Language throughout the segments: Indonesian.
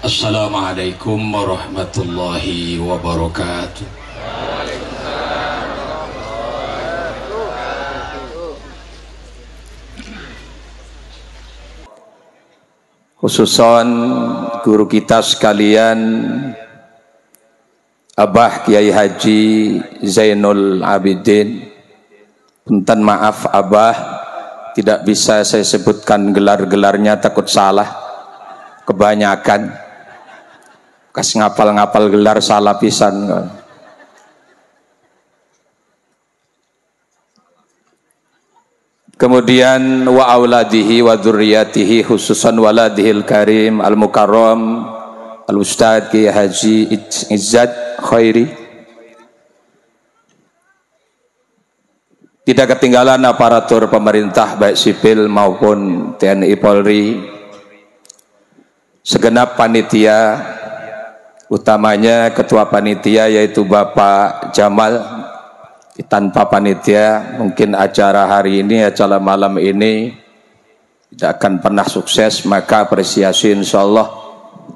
Assalamualaikum warahmatullahi wabarakatuh. Khususon guru kita sekalian, Abah Kiai Haji Zainul Abidin. Punten maaf Abah, tidak bisa saya sebutkan gelar-gelarnya, takut salah, kebanyakan. Kas ngapal-ngapal gelar salah pisan. Kemudian wa auladihi wa dzurriyyatihi, khususan waladihil karim al mukarram al ustadz Kiai Haji Izzat Khairi. Tidak ketinggalan aparatur pemerintah baik sipil maupun TNI Polri, segenap panitia, utamanya ketua panitia yaitu Bapak Jamal. Tanpa panitia mungkin acara hari ini, acara malam ini tidak akan pernah sukses. Maka apresiasi insyaallah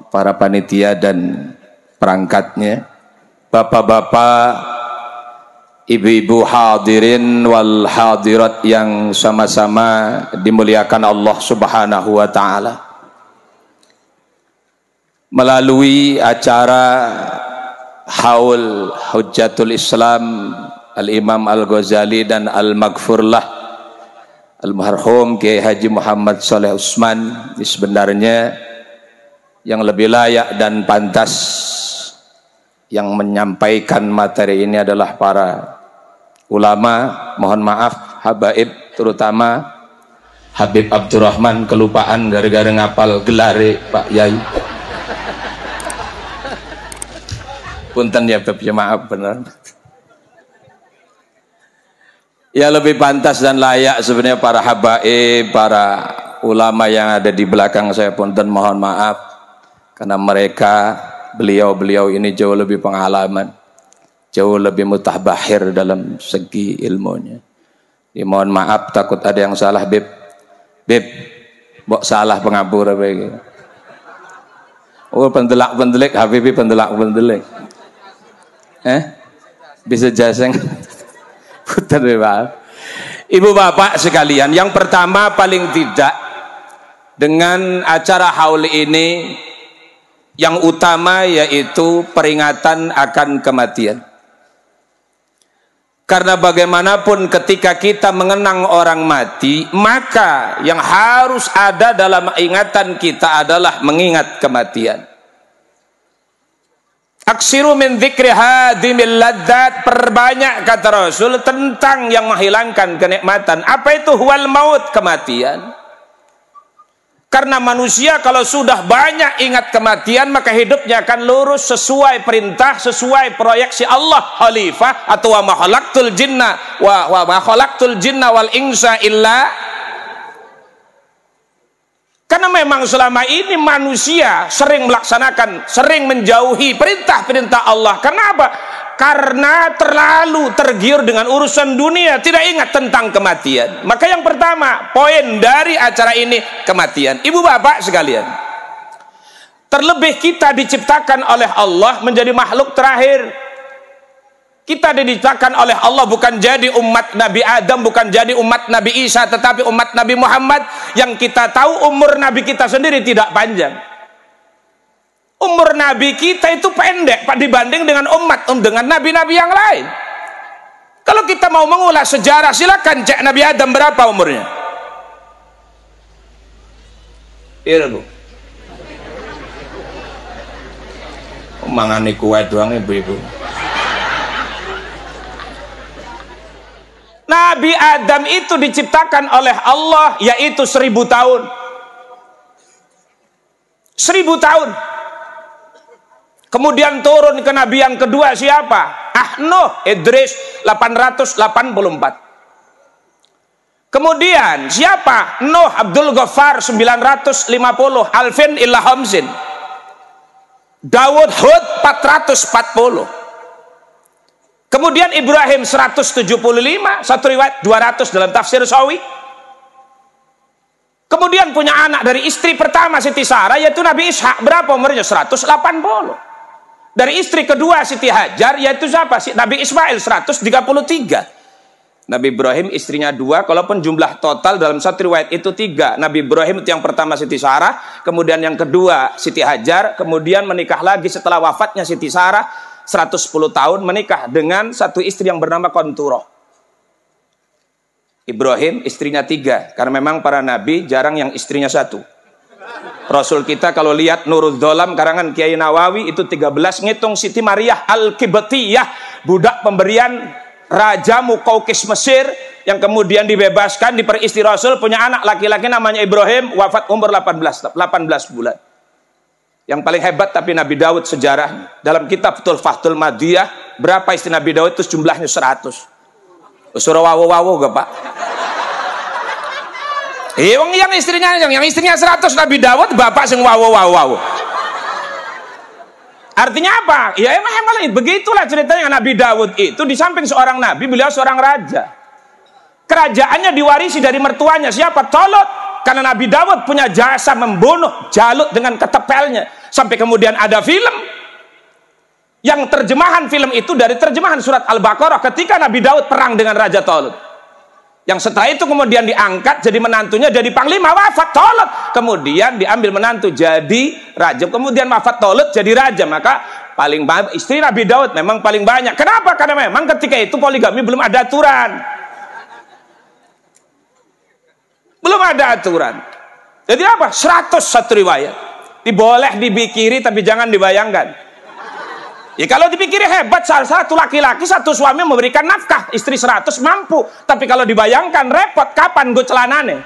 para panitia dan perangkatnya, bapak-bapak, ibu-ibu hadirin wal hadirat yang sama-sama dimuliakan Allah Subhanahu wa taala. Melalui acara Haul Hujjatul Islam Al-Imam Al-Ghazali dan Al-Maghfurlah Al-Marhum Kiai Haji Muhammad Saleh Utsman, sebenarnya yang lebih layak dan pantas yang menyampaikan materi ini adalah para ulama. Mohon maaf habaib, terutama Habib Abdurrahman, kelupaan gara-gara ngapal gelare Pak Yai. Punten ya Beb, ya maaf benar. Ya lebih pantas dan layak sebenarnya para habaib, para ulama yang ada di belakang saya. Punten mohon maaf karena mereka, beliau-beliau ini jauh lebih pengalaman, jauh lebih mutabakhir dalam segi ilmunya. Ya, mohon maaf takut ada yang salah Beb. Beb, mbok salah pengapura begitu. Oh pendelak-pendelik Habibi, pendelak-pendelik. Bisa jaseng. Ibu bapak sekalian, yang pertama paling tidak dengan acara haul ini yang utama yaitu peringatan akan kematian. Karena bagaimanapun ketika kita mengenang orang mati, maka yang harus ada dalam ingatan kita adalah mengingat kematian. Aksiru min dzikri hadimil ladzat, perbanyak kata Rasul tentang yang menghilangkan kenikmatan. Apa itu huwal maut? Kematian. Karena manusia kalau sudah banyak ingat kematian, maka hidupnya akan lurus sesuai perintah, sesuai proyeksi Allah. Khalifah atau wa ma khalaqtul jinna wa khalaqtul jinna wal insa illa. Karena memang selama ini manusia sering melaksanakan, sering menjauhi perintah-perintah Allah. Kenapa? Karena terlalu tergiur dengan urusan dunia, tidak ingat tentang kematian. Maka yang pertama, poin dari acara ini kematian. Ibu bapak sekalian, terlebih kita diciptakan oleh Allah menjadi makhluk terakhir. Kita diciptakan oleh Allah bukan jadi umat Nabi Adam, bukan jadi umat Nabi Isa, tetapi umat Nabi Muhammad. Yang kita tahu umur Nabi kita sendiri tidak panjang. Umur Nabi kita itu pendek Pak dibanding dengan dengan Nabi-Nabi yang lain. Kalau kita mau mengulas sejarah, silakan cek Nabi Adam berapa umurnya. Iya Bu. Mangani kuat doang ibu-ibu. Nabi Adam itu diciptakan oleh Allah yaitu 1000 tahun. 1000 tahun. Kemudian turun ke Nabi yang kedua siapa? Nuh, Idris 884. Kemudian siapa? Nuh Abdul Ghaffar 950, Alfin illa Hamzin. Dawud Hud 440. Kemudian Ibrahim 175, satu riwayat 200 dalam tafsir Sawi. Kemudian punya anak dari istri pertama Siti Sarah, yaitu Nabi Ishak. Berapa umurnya? 180. Dari istri kedua Siti Hajar, yaitu siapa? Nabi Ismail, 133. Nabi Ibrahim istrinya 2, kalaupun jumlah total dalam satu riwayat itu 3. Nabi Ibrahim itu yang pertama Siti Sarah, kemudian yang kedua Siti Hajar, kemudian menikah lagi setelah wafatnya Siti Sarah, 110 tahun menikah dengan satu istri yang bernama Konturoh. Ibrahim istrinya 3, karena memang para nabi jarang yang istrinya 1. Rasul kita kalau lihat Nurul Dholam karangan Kiai Nawawi itu 13, ngitung Siti Maryah Al-Qibtiyah, budak pemberian Raja Muqawqis Mesir yang kemudian dibebaskan, diperistri Rasul, punya anak laki-laki namanya Ibrahim, wafat umur 18 bulan. Yang paling hebat tapi Nabi Daud sejarah dalam kitab Tuhfatul Madiyah, berapa istri Nabi Daud itu jumlahnya 100. Suruh wawo-wawo gak Pak? Yang istrinya 100 Nabi Daud, bapak sing wawo-wawo. Artinya apa? Ya emang begitulah ceritanya. Nabi Daud itu di samping seorang nabi, beliau seorang raja. Kerajaannya diwarisi dari mertuanya siapa? Tolut. Karena Nabi Daud punya jasa membunuh Jalut dengan ketepelnya. Sampai kemudian ada film. Yang terjemahan film itu dari terjemahan surat Al-Baqarah ketika Nabi Daud perang dengan Raja Tolut. Yang setelah itu kemudian diangkat jadi menantunya, jadi panglima, wafat Tolut. Kemudian diambil menantu jadi raja. Kemudian wafat Tolut jadi raja. Maka paling banyak istri Nabi Daud memang paling banyak. Kenapa? Karena memang ketika itu poligami belum ada aturan. Belum ada aturan. Jadi apa? 101 riwayat. Diboleh dibikiri tapi jangan dibayangkan. Ya kalau dipikir hebat, satu laki-laki satu suami memberikan nafkah, istri 100 mampu. Tapi kalau dibayangkan repot, kapan gue celanane?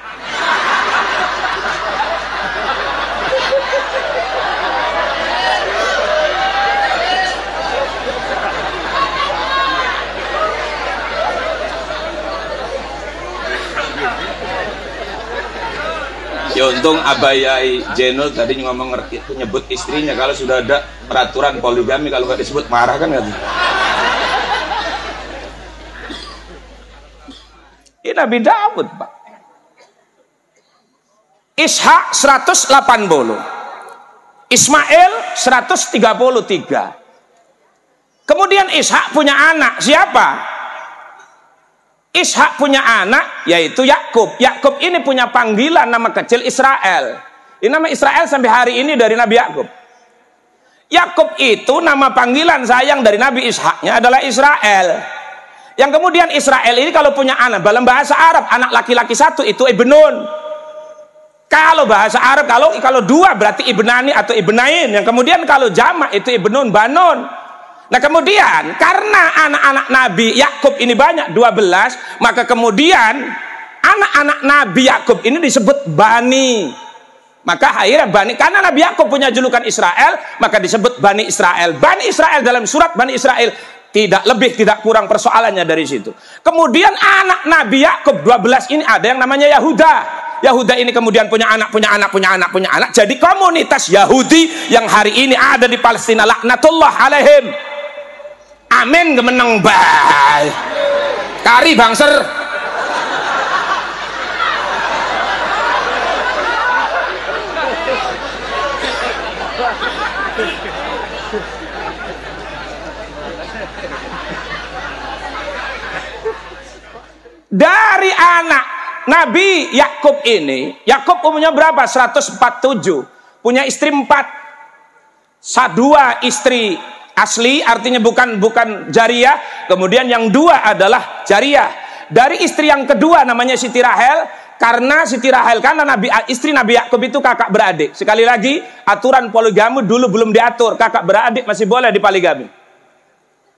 Ya untung Abayai Jenul tadi ngomong nyebut istrinya. Kalau sudah ada peraturan poligami, kalau nggak disebut marah kan nggak? Ini Nabi Daud Pak. Ishak 180, Ismail 133. Kemudian Ishak punya anak siapa? Ishak punya anak yaitu Yakub. Yakub ini punya panggilan nama kecil Israel. Ini nama Israel sampai hari ini dari Nabi Yakub. Yakub itu nama panggilan sayang dari Nabi Ishaknya adalah Israel. Yang kemudian Israel ini kalau punya anak dalam bahasa Arab, anak laki-laki 1 itu Ibnun. Kalau bahasa Arab kalau 2 berarti Ibnani atau Ibnain. Yang kemudian kalau jamak itu Ibnun Banun. Nah kemudian karena anak-anak Nabi Yakub ini banyak 12, maka kemudian anak-anak Nabi Yakub ini disebut Bani. Maka akhirnya Bani, karena Nabi Yakub punya julukan Israel, maka disebut Bani Israel. Bani Israel dalam surat Bani Israel tidak lebih tidak kurang persoalannya dari situ. Kemudian anak Nabi Yakub 12 ini ada yang namanya Yahuda. Yahuda ini kemudian punya anak. Jadi komunitas Yahudi yang hari ini ada di Palestina, laknatullah alaihim. Amin gemeneng bay. Kari bangser. Dari anak Nabi Yakub ini, Yakub umurnya berapa? 147. Punya istri 4. 2 istri asli, artinya bukan jariyah. Kemudian yang 2 adalah jariyah. Dari istri yang kedua namanya Siti Rahel, karena istri Nabi Yakub itu kakak beradik. Sekali lagi, aturan poligami dulu belum diatur. Kakak beradik masih boleh dipoligami.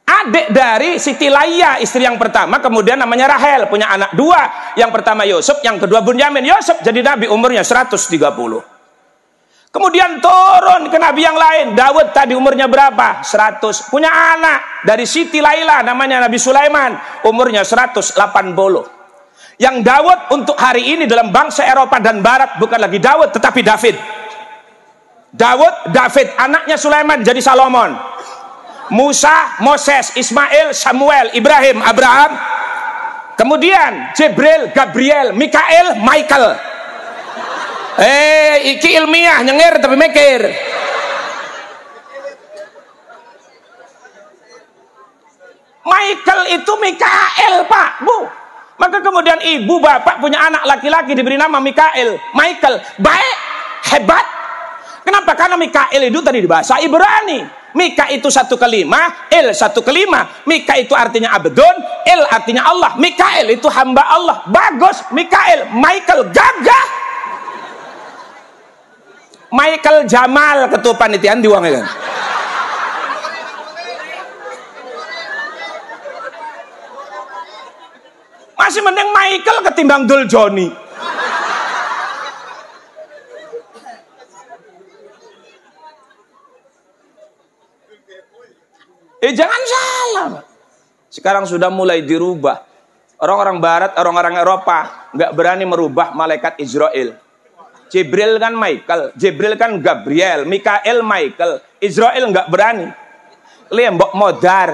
Adik dari Siti Laia, istri yang pertama, kemudian namanya Rahel, punya anak 2. Yang pertama Yusuf, yang kedua Bunyamin. Yusuf jadi nabi, umurnya 130. Kemudian turun ke nabi yang lain. Daud tadi umurnya berapa? 100. Punya anak dari Siti Laila, namanya Nabi Sulaiman, umurnya 180. Yang Daud untuk hari ini dalam bangsa Eropa dan Barat bukan lagi Daud tetapi David. David, anaknya Sulaiman jadi Salomon. Musa, Moses, Ismail, Samuel, Ibrahim, Abraham. Kemudian Jibril, Gabriel, Mikael, Michael. Iki ilmiah nyengir tapi mikir. Michael itu Mikael, Pak, Bu. Maka kemudian ibu bapak punya anak laki-laki diberi nama Mikael, Michael, baik, hebat. Kenapa? Karena Mikael itu tadi di bahasa Ibrani. Mika itu satu kelima, El satu kelima. Mika itu artinya abdun, El artinya Allah. Mikael itu hamba Allah. Bagus, Mikael, Michael, gagah. Michael Jamal ketua panitian diuangnya kan. Masih mending Michael ketimbang Dul Joni. Jangan salah. Sekarang sudah mulai dirubah. Orang-orang Barat, orang-orang Eropa nggak berani merubah malaikat Israel. Jibril kan Michael, Jibril kan Gabriel, Mikael Michael, Israel nggak berani. Lihat mbok modar.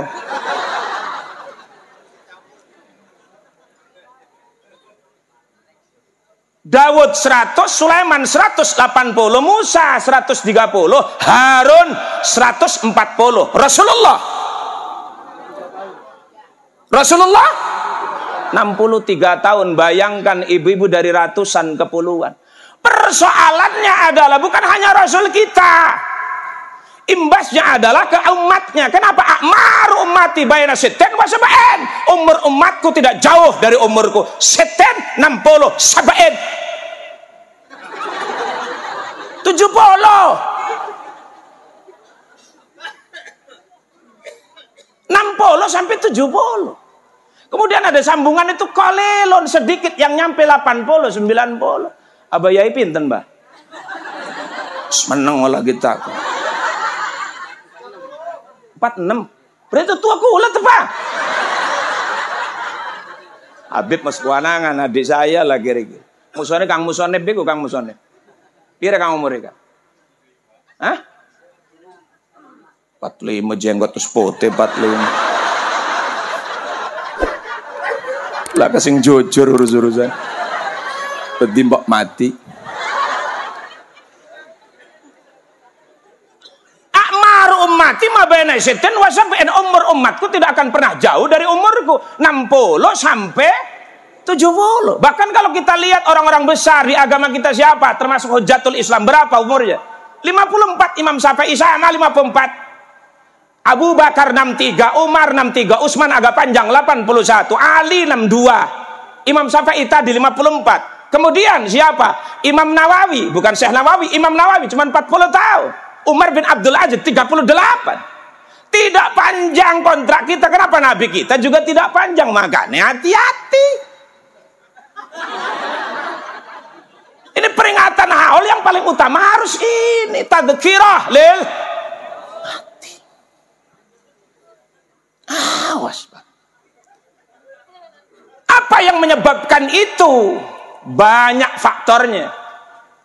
Daud 100, Sulaiman 180, Musa 130, Harun 140, Rasulullah 63 tahun. Bayangkan ibu-ibu dari ratusan ke puluhan. Persoalannya adalah bukan hanya Rasul kita, imbasnya adalah ke umatnya. Kenapa? Akmar ummati baina sittin wa sab'in. Umur umatku tidak jauh dari umurku. Sittin 60, sab'in 70. 60 sampai 70. Kemudian ada sambungan itu kolelon sedikit yang nyampe 80, 90. Abah Yai pinten, Mbah? Meneng olah kita. 46. Berarti tua kula tuh, Pak. Habib mas kuanangan adik saya lagi rigi. Musone Kang Musone biku Kang Musone. Pira Kang umur Kang? Hah? 45 jenggot terus putih 45. Lah kasing jujur urus-urusan. Bedimbok mati. Ummati mabena sittin wa sab'in. Umur umatku tidak akan pernah jauh dari umurku 60 sampai 70. Bahkan kalau kita lihat orang-orang besar di agama kita siapa? Termasuk Hujatul Islam, berapa umurnya? 54. Imam Syafi'i sama 54. Abu Bakar 63, Umar 63, Utsman agak panjang 81, Ali 62. Imam Syafi'i tadi 54. Kemudian siapa? Imam Nawawi, bukan Syekh Nawawi, Imam Nawawi cuma 40 tahun. Umar bin Abdul Aziz 38. Tidak panjang kontrak kita. Kenapa Nabi kita juga tidak panjang? Makanya hati-hati. Ini peringatan haul yang paling utama harus ini. Tadzkirah lil hati. Awas, Pak. Apa yang menyebabkan itu? Banyak faktornya.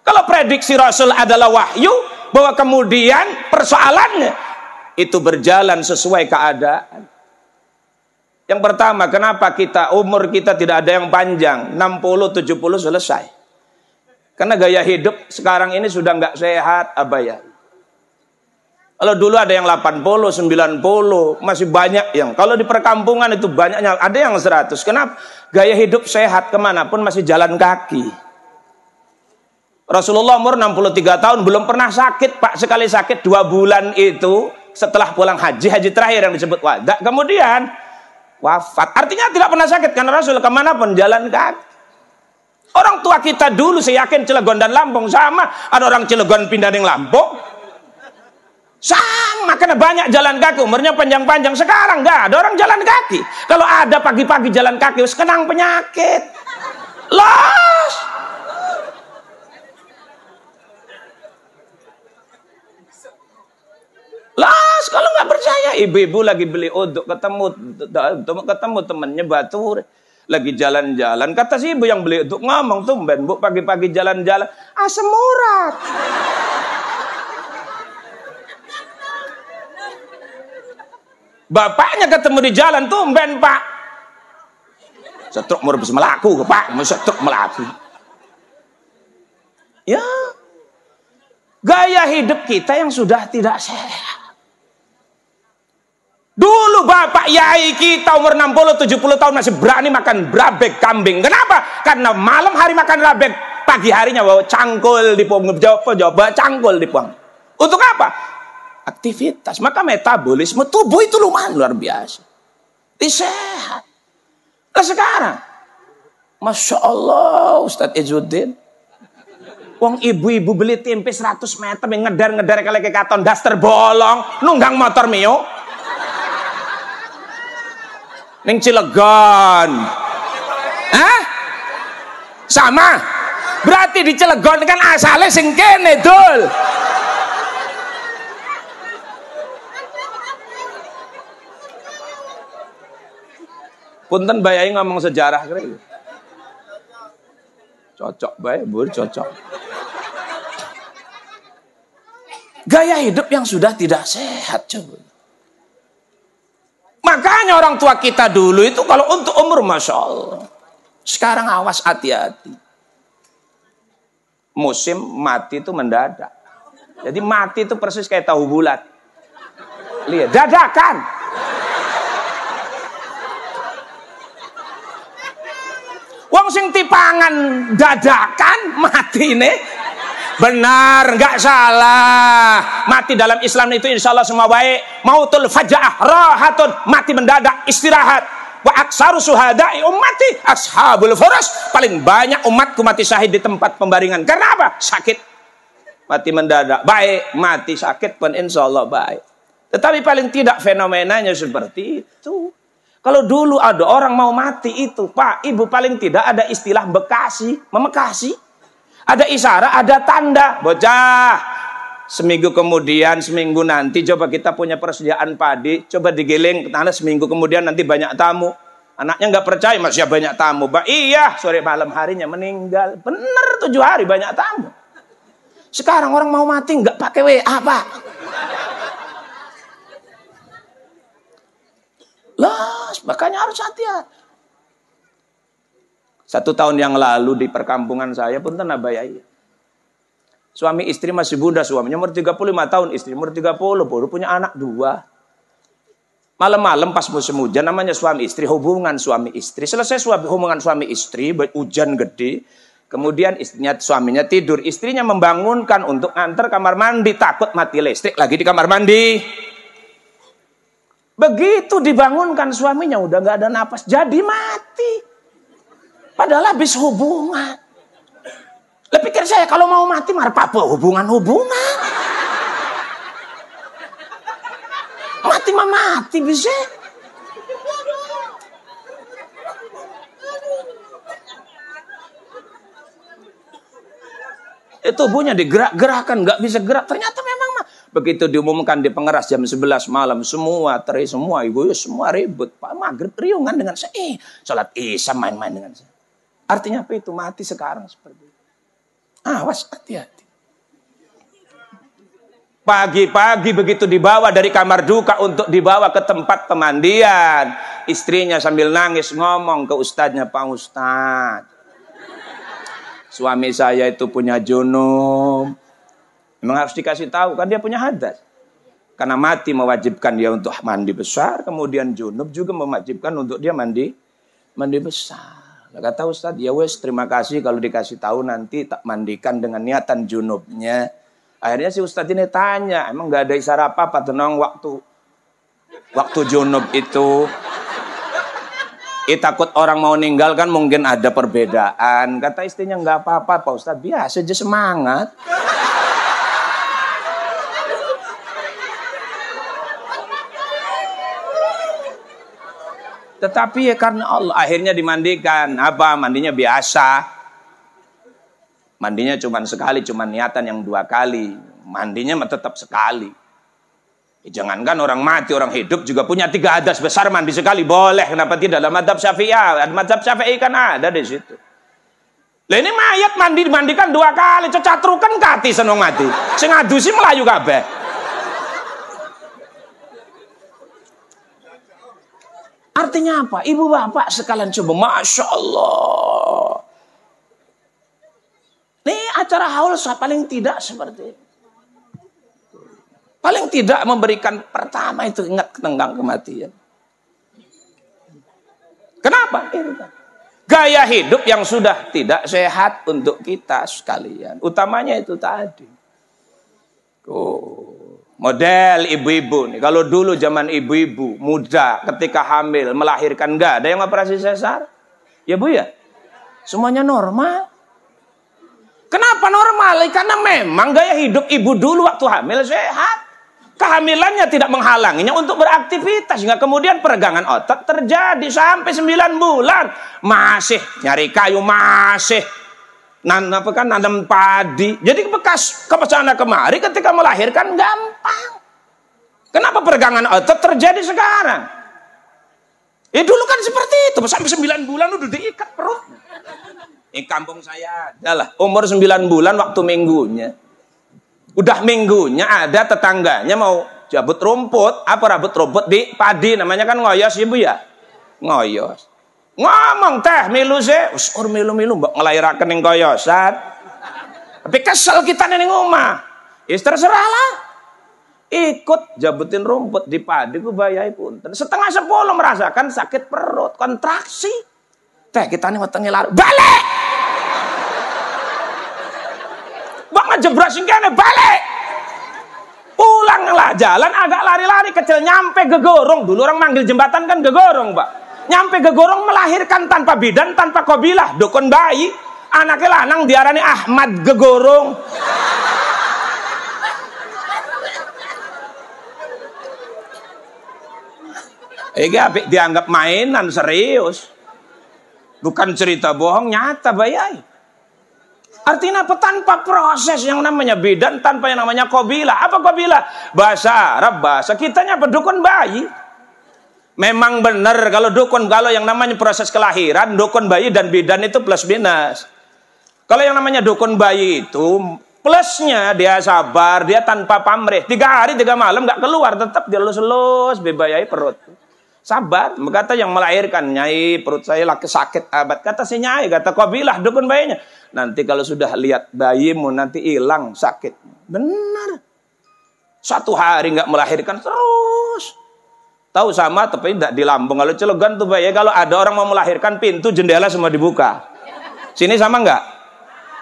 Kalau prediksi Rasul adalah wahyu, bahwa kemudian persoalannya itu berjalan sesuai keadaan. Yang pertama, kenapa umur kita tidak ada yang panjang, 60, 70 selesai. Karena gaya hidup sekarang ini sudah nggak sehat, Abaya. Kalau dulu ada yang 80, 90, masih banyak yang. Kalau di perkampungan itu banyaknya, ada yang 100. Kenapa? Gaya hidup sehat kemanapun masih jalan kaki. Rasulullah umur 63 tahun belum pernah sakit, Pak. Sekali sakit 2 bulan itu setelah pulang haji terakhir yang disebut wada. Kemudian wafat. Artinya tidak pernah sakit karena Rasul kemanapun jalan kaki. Orang tua kita dulu saya yakin Cilegon dan Lampung sama. Ada orang Cilegon pindah ke Lampung. Sama karena banyak jalan kaki, umurnya panjang-panjang. Sekarang nggak ada orang jalan kaki. Kalau ada pagi-pagi jalan kaki, wis kenang penyakit. Los. Las, kalau nggak percaya, ibu-ibu lagi beli uduk, ketemu temennya Batur, lagi jalan-jalan. Kata si ibu yang beli uduk ngomong, tumben Bu pagi-pagi jalan-jalan, asam urat. Bapaknya ketemu di jalan, tumben Pak. Setruk mau bisa melaku, Pak, mau setruk melaku. Ya, gaya hidup kita yang sudah tidak sehat. Dulu bapak yai kita umur 60-70 tahun masih berani makan brabek kambing. Kenapa? Karena malam hari makan brabek, pagi harinya bawa cangkul dipuang, bawa cangkul dipuang. Untuk apa? Aktivitas. Maka metabolisme tubuh itu lumayan luar biasa. Sehat. Nah sekarang, Masya Allah Ustadz Izzuddin, wong ibu-ibu beli tempe 100 meter ngedar-ngedar kali ke katon daster bolong nunggang motor mio ning Cilegon. Hah? Sama? Berarti di Cilegon kan asalnya sing kene, Dul. Punten bayai ngomong sejarah kira. Cocok bae, bur cocok. Gaya hidup yang sudah tidak sehat, coba. Makanya orang tua kita dulu itu kalau untuk umur Masya Allah. Sekarang awas hati-hati. Musim mati itu mendadak. Jadi mati itu persis kayak tahu bulat. Lihat, dadakan. Wong sing tipangan dadakan mati nih. Benar, nggak salah. Mati dalam Islam itu insya Allah semua baik. Mautul faja'ah rahatun, mati mendadak, istirahat. Wa aksaru suhada'i ummati ashabul furas. Paling banyak umatku mati syahid di tempat pembaringan. Karena apa? Sakit. Mati mendadak baik, mati sakit pun insya Allah baik. Tetapi paling tidak fenomenanya seperti itu. Kalau dulu ada orang mau mati itu, Pak, Ibu, paling tidak ada istilah bekasi, memekasi. Ada isyarat, ada tanda. Bocah, seminggu kemudian, seminggu nanti, coba kita punya persediaan padi, coba digiling, karena seminggu kemudian nanti banyak tamu. Anaknya nggak percaya, masih banyak tamu. Iya, sore malam harinya meninggal. Bener, 7 hari banyak tamu. Sekarang orang mau mati nggak pakai WA, Pak. Lah, makanya harus hati-hati. 1 tahun yang lalu di perkampungan saya pun tanah bayai. Suami istri masih muda, suaminya umur 35 tahun, istri umur 30, baru punya anak 2. Malam-malam pas musim hujan, namanya suami istri, hubungan suami istri. Selesai hubungan suami istri, hujan gede. Kemudian suaminya tidur, istrinya membangunkan untuk nganter kamar mandi, takut mati listrik lagi di kamar mandi. Begitu dibangunkan suaminya udah nggak ada napas, jadi mati. Padahal habis hubungan. Lah pikir saya kalau mau mati marah apa hubungan-hubungan. Mati mah mati bisa. Tubuhnya digerak-gerakan, nggak bisa gerak. Ternyata memang mah. Begitu diumumkan di pengeras jam 11 malam, semua ibu semua ribut. Pak maghrib riungan dengan saya. Salat isya main-main dengan saya. Artinya apa itu? Mati sekarang seperti itu. Awas, hati-hati. Pagi-pagi begitu dibawa dari kamar duka untuk dibawa ke tempat pemandian. Istrinya sambil nangis ngomong ke ustadznya, Pak Ustadz, suami saya itu punya junub. Memang harus dikasih tahu, kan dia punya hadas. Karena mati mewajibkan dia untuk mandi besar. Kemudian junub juga mewajibkan untuk dia mandi besar. Kata Ustadz, ya wes terima kasih kalau dikasih tahu nanti tak mandikan dengan niatan junubnya. Akhirnya si Ustadz ini tanya, emang gak ada isyarat apa tenang waktu junub itu? Takut orang mau ninggal kan mungkin ada perbedaan. Kata istrinya nggak apa-apa Pak Ustadz, biasa aja semangat. Tetapi ya karena Allah akhirnya dimandikan. Apa? Mandinya biasa. Mandinya cuma sekali, cuma niatan yang 2 kali. Mandinya tetap sekali. Jangankan orang mati, orang hidup juga punya 3 hadas besar, mandi sekali boleh. Kenapa tidak? Dalam madzhab Syafi'i, madzhab Syafi'i kan ada di situ. Lah ini mayat dimandikan 2 kali, cecatrukan kati seneng mati. Sing adusi melayu kabeh. Artinya apa? Ibu bapak sekalian coba, Masya Allah. Nih acara haul paling tidak seperti itu. Paling tidak memberikan pertama itu ingat tentang kematian. Kenapa? Gaya hidup yang sudah tidak sehat untuk kita sekalian. Utamanya itu tadi. Model ibu-ibu nih. Kalau dulu zaman ibu-ibu muda ketika hamil melahirkan nggak ada yang operasi sesar. Ya Bu ya. Semuanya normal. Kenapa normal? Karena memang gaya hidup ibu dulu waktu hamil sehat. Kehamilannya tidak menghalanginya untuk beraktivitas. Hingga kemudian peregangan otot terjadi sampai 9 bulan. Masih nyari kayu, masih nanam padi. Jadi bekas kesana kemari ketika melahirkan gampang. Kenapa peregangan otot terjadi sekarang? Ya dulu kan seperti itu. Sampai 9 bulan udah diikat perut. Kampung saya adalah umur 9 bulan waktu minggunya. Udah minggunya ada tetangganya mau jabut rumput, rabut rumput di padi, namanya kan ngoyos ya Bu ya. Ngoyos. Ngomong teh milu se, usur milu-milu mbok ngelairaken ning koyosan. Tapi kesel kita ning omah. Terserah lah. Ikut jabutin rumput di padi ku bayai punten. 9:30 merasakan sakit perut, kontraksi. Teh kita nih wetenge lari. Balik. Bak ngejebrosin kene balik. Pulanglah jalan agak lari-lari kecil nyampe Gegorong. Dulu orang manggil jembatan kan Gegorong, Pak. Nyampe Gegorong melahirkan tanpa bidan, tanpa kobilah, dukun bayi. Anaknya lanang diarani Ahmad Gegorong. Apik dianggap mainan serius. Bukan cerita bohong, nyata bayai. Artinya apa? Tanpa proses yang namanya bidan, tanpa yang namanya kobilah. Apa kobilah? Bahasa Arab, bahasa kitanya apa? Dukun bayi. Memang benar kalau dukun, kalau yang namanya proses kelahiran, dukun bayi dan bidan itu plus minus. Kalau yang namanya dukun bayi itu plusnya dia sabar, dia tanpa pamrih. 3 hari 3 malam gak keluar, tetap dia lulus-lulus bebayai perut. Sabar, kata yang melahirkan, Nyai perut saya laki sakit abad. Kata si Nyai, kata kobilah dukun bayinya. Nanti kalau sudah lihat bayimu nanti hilang sakit. Benar. 1 hari nggak melahirkan terus. Tahu sama tapi tidak di Lampung. Kalau Cilegon tuh bayi, kalau ada orang mau melahirkan pintu jendela semua dibuka. Sini sama nggak?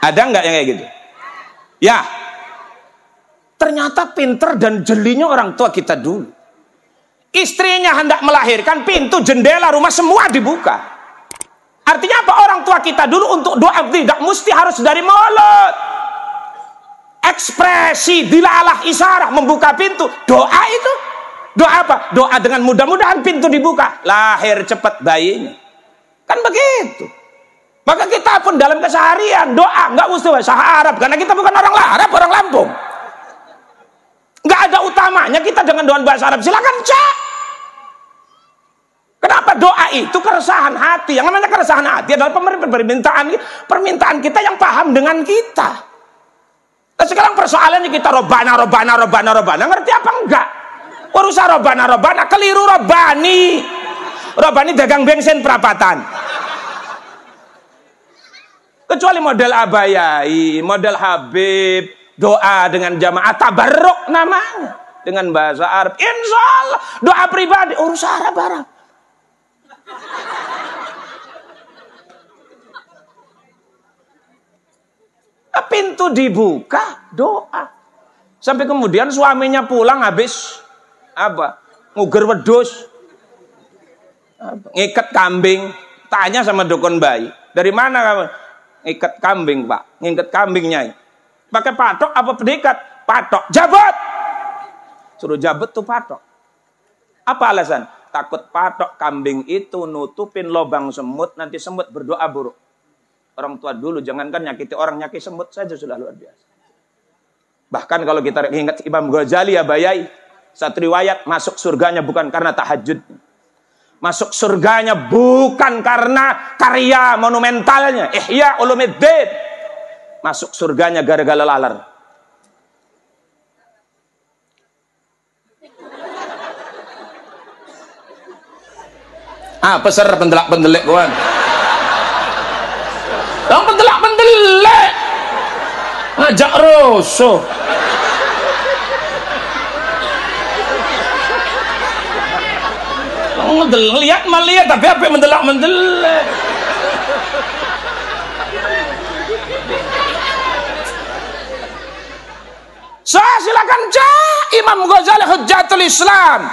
Ada nggak yang kayak gitu? Ya. Ternyata pinter dan jelinya orang tua kita dulu. Istrinya hendak melahirkan, pintu jendela rumah semua dibuka. Artinya apa? Orang tua kita dulu untuk doa tidak mesti harus dari mulut. Ekspresi, dilalah, isyarah, membuka pintu. Doa itu. Doa apa? Doa dengan mudah-mudahan pintu dibuka. Lahir cepat bayinya. Kan begitu. Maka kita pun dalam keseharian doa. Nggak mesti bahasa Arab. Karena kita bukan orang Arab, orang Lampung. Nggak ada utamanya kita dengan doa bahasa Arab. Silakan cek. Kenapa doa itu keresahan hati? Yang namanya keresahan hati adalah permintaan kita yang paham dengan kita. Nah, sekarang persoalannya kita robana. Ngerti apa enggak? Urusan robana, keliru robani. Robani dagang bensin perapatan. Kecuali model abayai, model Habib, doa dengan jamaah tabarruk namanya. Dengan bahasa Arab. Insya Allah doa pribadi, urusan Arab. Pintu dibuka, doa. Sampai kemudian suaminya pulang habis apa? Nguger wedhus. Ngikat kambing. Tanya sama dukun bayi, dari mana kamu? Ngikat kambing, Pak. Ngikat kambingnya. Pakai patok apa pedikat? Patok. Jabut. Suruh jabut tuh patok. Apa alasan? Takut patok kambing itu nutupin lubang semut, nanti semut berdoa buruk. Orang tua dulu jangankan nyakiti orang, nyakiti semut saja sudah luar biasa. Bahkan kalau kita ingat Imam Ghazali ya bayai, satu riwayat masuk surganya bukan karena tahajud. Masuk surganya bukan karena karya monumentalnya, Ihya Ulumuddin. Masuk surganya gara-gara lalar. Peser pendelak-pendelik kawan. Yang pendelak-pendelik. ngajak rusuh. Lihat melihat tapi apa yang mendelak. Silakan Imam Ghazali Hujjatul Islam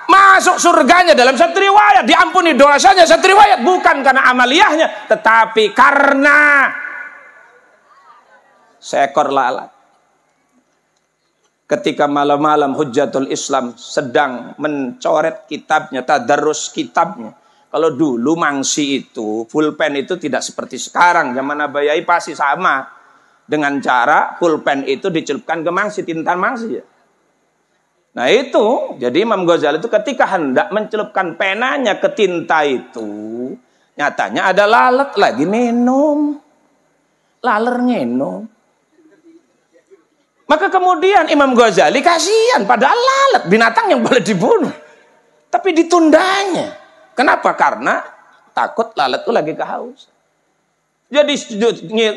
masuk surganya dalam satu riwayat, diampuni dosanya satu riwayat, bukan karena amaliyahnya tetapi karena seekor lalat. Ketika malam-malam Hujjatul Islam sedang mencoret kitabnya, tadarus kitabnya. Kalau dulu mangsi itu, pulpen itu tidak seperti sekarang. Zaman Abayai pasti sama. Dengan cara pulpen itu dicelupkan ke mangsi, tinta mangsi. Nah itu, jadi Imam Ghazali itu ketika hendak mencelupkan penanya ke tinta itu, nyatanya ada lalat lagi minum. Laler nginum. Maka kemudian Imam Ghazali kasihan, padahal lalat binatang yang boleh dibunuh. Tapi ditundanya. Kenapa? Karena takut lalat itu lagi kehausan. Jadi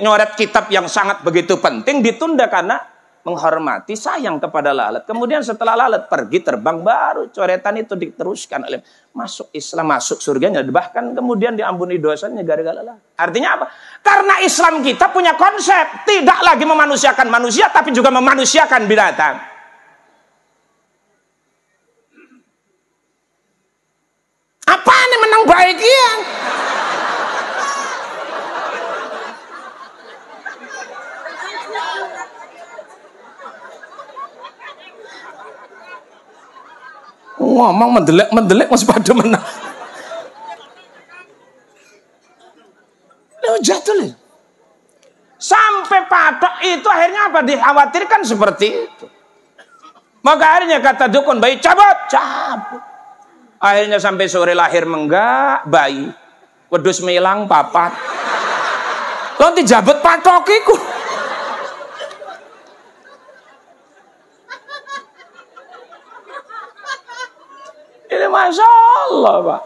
nyoret kitab yang sangat begitu penting ditunda karena menghormati, sayang kepada lalat. Kemudian setelah lalat pergi terbang, baru coretan itu diteruskan oleh masuk Islam, masuk surganya, bahkan kemudian diampuni dosanya gara-gara lalat. Artinya apa? Karena Islam kita punya konsep tidak lagi memanusiakan manusia tapi juga memanusiakan binatang. Apa nih menang baik ya? Ngomong mendelek masih pada menang. Jatuh. Sampai patok itu akhirnya apa? Dikhawatirkan seperti itu. Maka akhirnya kata dukun bayi cabut. Akhirnya sampai sore lahir menggak bayi. Wedus milang papat. Lalu dijabut patok iku. Ini Masya Allah Pak.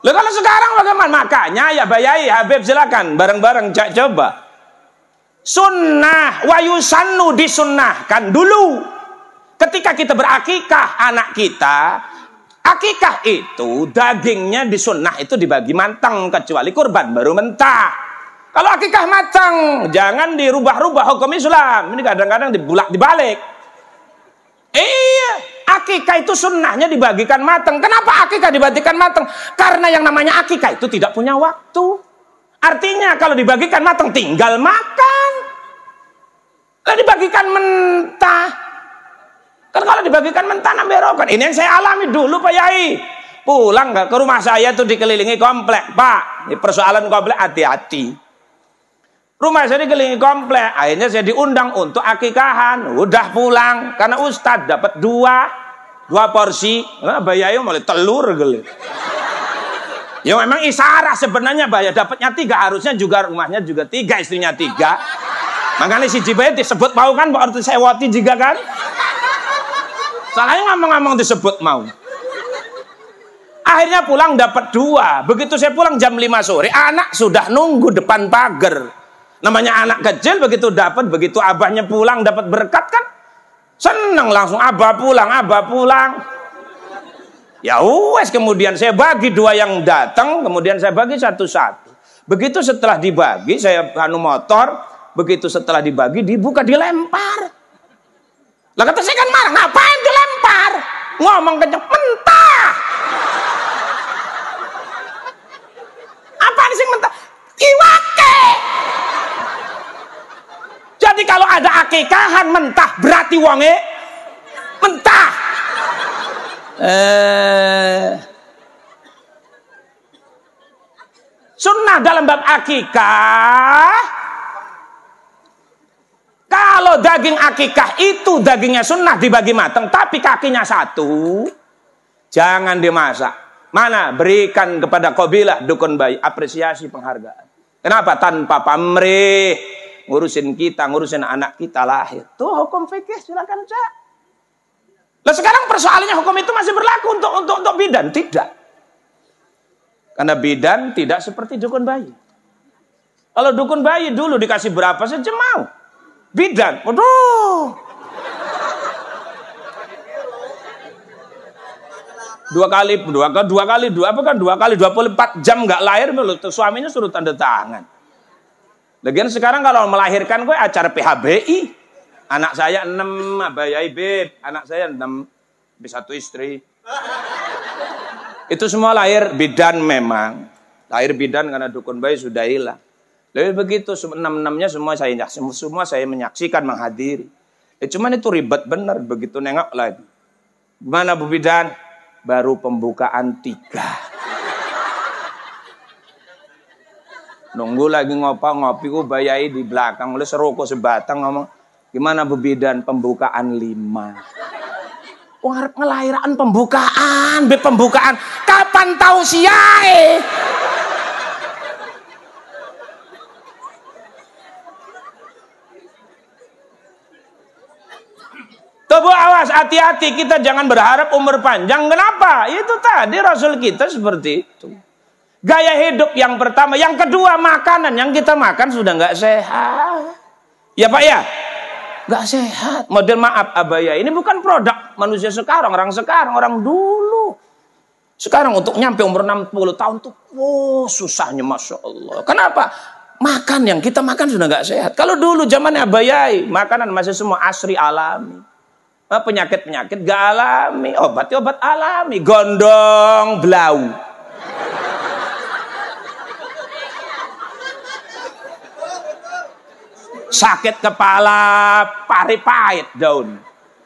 Loh kalau sekarang bagaimana? Makanya ya Bayai Habib silakan bareng-bareng coba. Sunnah wa yusannu disunnahkan dulu. Ketika kita berakikah anak kita, akikah itu dagingnya disunnah itu dibagi matang kecuali kurban baru mentah. Kalau akikah matang jangan dirubah-rubah hukum Islam. Ini kadang-kadang dibalik. Iya, akikah itu sunnahnya dibagikan matang. Kenapa akikah dibagikan matang? Karena yang namanya akikah itu tidak punya waktu. Artinya kalau dibagikan matang tinggal makan. Kalau dibagikan mentah, kan kalau dibagikan mentah namberokan. Ini yang saya alami dulu Pak Yai. Pulang ke rumah saya tuh dikelilingi komplek. Pak, ini persoalan komplek hati-hati. Rumah saya dikelilingi komplek. Akhirnya saya diundang untuk akikahan. Udah pulang karena Ustadz dapat dua porsi. Nah, Bayai mulai telur geli. Ya memang isyarat sebenarnya Bayai dapatnya 3, harusnya juga rumahnya juga 3, istrinya 3. Makanya si Jibayai disebut mau kan, waktu saya wati juga kan. Salahnya ngomong-ngomong disebut mau. Akhirnya pulang dapat 2. Begitu saya pulang jam 5 sore, anak sudah nunggu depan pagar. Namanya anak kecil begitu dapat, begitu abahnya pulang dapat berkat kan, senang langsung abah pulang. Ya wes, kemudian saya bagi 2 yang datang, kemudian saya bagi satu-satu. Begitu setelah dibagi, saya motor, begitu setelah dibagi dibuka dilempar. Lah kata saya kan marah, ngapain dilempar? Ngomong kenceng, mentah. Apa sih mentah? Iwake. Jadi kalau ada akikahan mentah berarti wonge mentah. Sunnah dalam bab akikah, kalau daging akikah itu dagingnya sunnah dibagi matang, tapi kakinya 1, jangan dimasak. Mana? Berikan kepada kabilah dukun bayi, apresiasi, penghargaan. Kenapa? Tanpa pamrih, ngurusin kita, ngurusin anak kita lahir. Tuh hukum fikih, silakan cek. Nah sekarang persoalannya hukum itu masih berlaku untuk bidan? Tidak. Karena bidan tidak seperti dukun bayi. Kalau dukun bayi dulu dikasih berapa saja mau. Bidan. Waduh. 2 kali 24 jam nggak lahir, suaminya suruh tanda tangan. Lagian sekarang kalau melahirkan gue acara PHBI. Anak saya 6, abayai beb. Anak saya 6, habis 1 istri. Itu semua lahir bidan memang. Lahir bidan karena dukun bayi sudah hilang. Lebih begitu 6-6-nya semua saya menyaksikan, menghadiri. Cuman itu ribet bener begitu nengok lagi. Gimana Bu Bidan? Baru pembukaan 3. Nunggu lagi ngopi ku bayai di belakang. Oleh serokok sebatang ngomong, gimana Bu Bidan? Pembukaan 5. Ngarep ngelahiran pembukaan. Kapan tahu siae? Tubuh awas, hati-hati, kita jangan berharap umur panjang. Kenapa? Itu tadi Rasul kita seperti itu. Gaya hidup yang pertama. Yang kedua, makanan yang kita makan sudah nggak sehat. Ya Pak ya? Nggak sehat. Model maaf abaya ini bukan produk manusia sekarang, orang dulu. Sekarang untuk nyampe umur 60 tahun tuh, susahnya Masya Allah. Kenapa? Makan yang kita makan sudah nggak sehat. Kalau dulu zamannya abayai, makanan masih semua asri alami. Penyakit-penyakit gak alami, obat alami, gondong belau. Sakit kepala, pari pahit daun,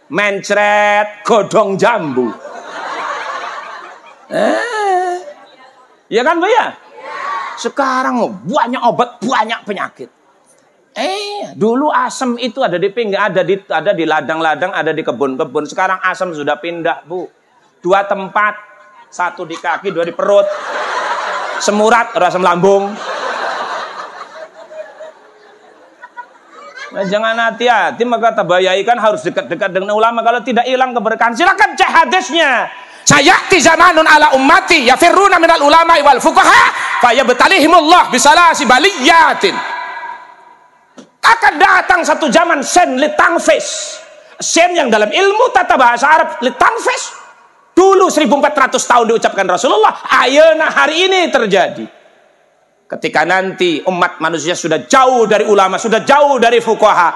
mencret, godong jambu. Ya kan Bu ya? Sekarang banyak obat, banyak penyakit. Dulu asam itu ada di pinggir, ada di ladang-ladang, ada di kebun-kebun. Sekarang asam sudah pindah, Bu. 2 tempat, 1 di kaki, 2 di perut. Semurat, asam lambung. Nah, jangan hati-hati, maka tabayai kan harus dekat-dekat dengan ulama. Kalau tidak hilang keberkahan, silakan cek hadisnya. Sayati zamanun ala ummati yafirruna minal ulama wal fuqaha fayabtalihimullah bisalasi baliyatin. Akan datang satu zaman sen litangfis. Sen yang dalam ilmu tata bahasa Arab litangfis. Dulu 1400 tahun diucapkan Rasulullah. Ayeuna hari ini terjadi. Ketika nanti umat manusia sudah jauh dari ulama, sudah jauh dari fuqaha,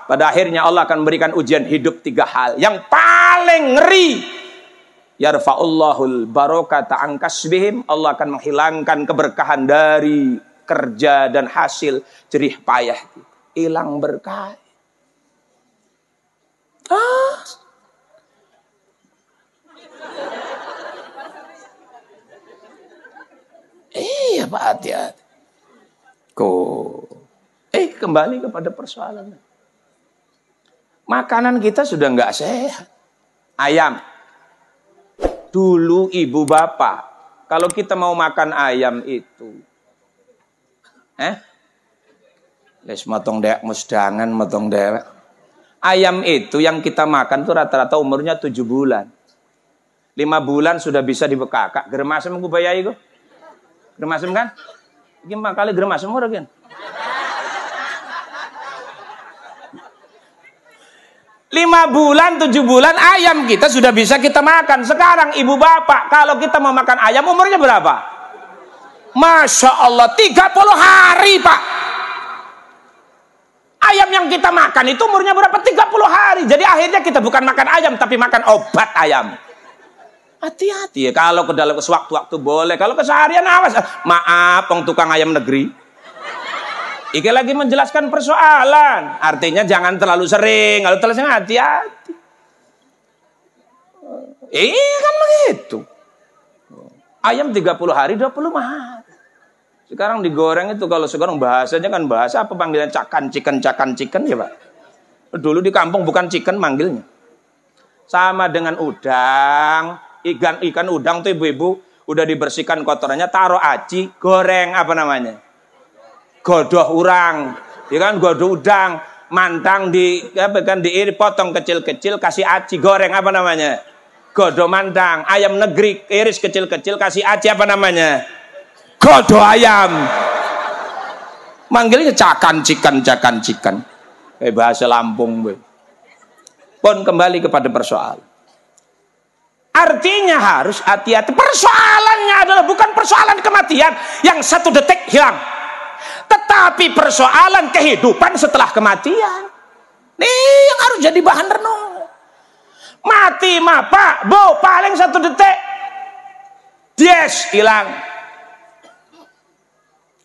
pada akhirnya Allah akan memberikan ujian hidup 3 hal. Yang paling ngeri, yarfa'ullahul barakata an kasbihim. Allah akan menghilangkan keberkahan dari kerja dan hasil jerih payah. Hilang berkah. Iya Pak, hati-hati. Kembali kepada persoalan. Makanan kita sudah nggak sehat. Ayam. Dulu ibu bapak, kalau kita mau makan ayam itu, les motong dek musdangan motong dewek. Ayam itu yang kita makan tuh rata-rata umurnya 7 bulan. 5 bulan sudah bisa dibekakak. Germasem ku bayai ku. Germasem kan? Gimana kali germasem ora kan? 5 bulan, 7 bulan ayam kita sudah bisa kita makan. Sekarang ibu bapak kalau kita mau makan ayam umurnya berapa? Masya Allah 30 hari Pak. Ayam yang kita makan itu umurnya berapa? 30 hari. Jadi akhirnya kita bukan makan ayam, tapi makan obat ayam. Hati-hati ya. Kalau ke dalam sewaktu-waktu boleh. Kalau keseharian awas. Maaf, tukang ayam negeri. Iki lagi menjelaskan persoalan. Artinya jangan terlalu sering. Kalau terlalu sering hati-hati. Kan begitu. Ayam 30 hari, 20 hari. Sekarang digoreng itu, kalau sekarang bahasanya kan bahasa apa panggilnya cakan chicken ya Pak. Dulu di kampung bukan chicken manggilnya. Sama dengan udang, ikan udang tuh ibu-ibu udah dibersihkan kotorannya, taruh aci, goreng apa namanya? Godoh urang. Ya kan godoh udang, mantang dipotong kecil-kecil kasih aci, goreng apa namanya? Godoh mantang. Ayam negeri iris kecil-kecil kasih aci apa namanya? Godoh ayam. Manggilnya cakan chicken. bahasa Lampung. Pun kembali kepada persoalan. Artinya harus hati-hati. Persoalannya adalah bukan persoalan kematian yang 1 detik hilang, tetapi persoalan kehidupan setelah kematian. Nih yang harus jadi bahan renung. Mati mah Pak, Bu, paling 1 detik. Yes, hilang.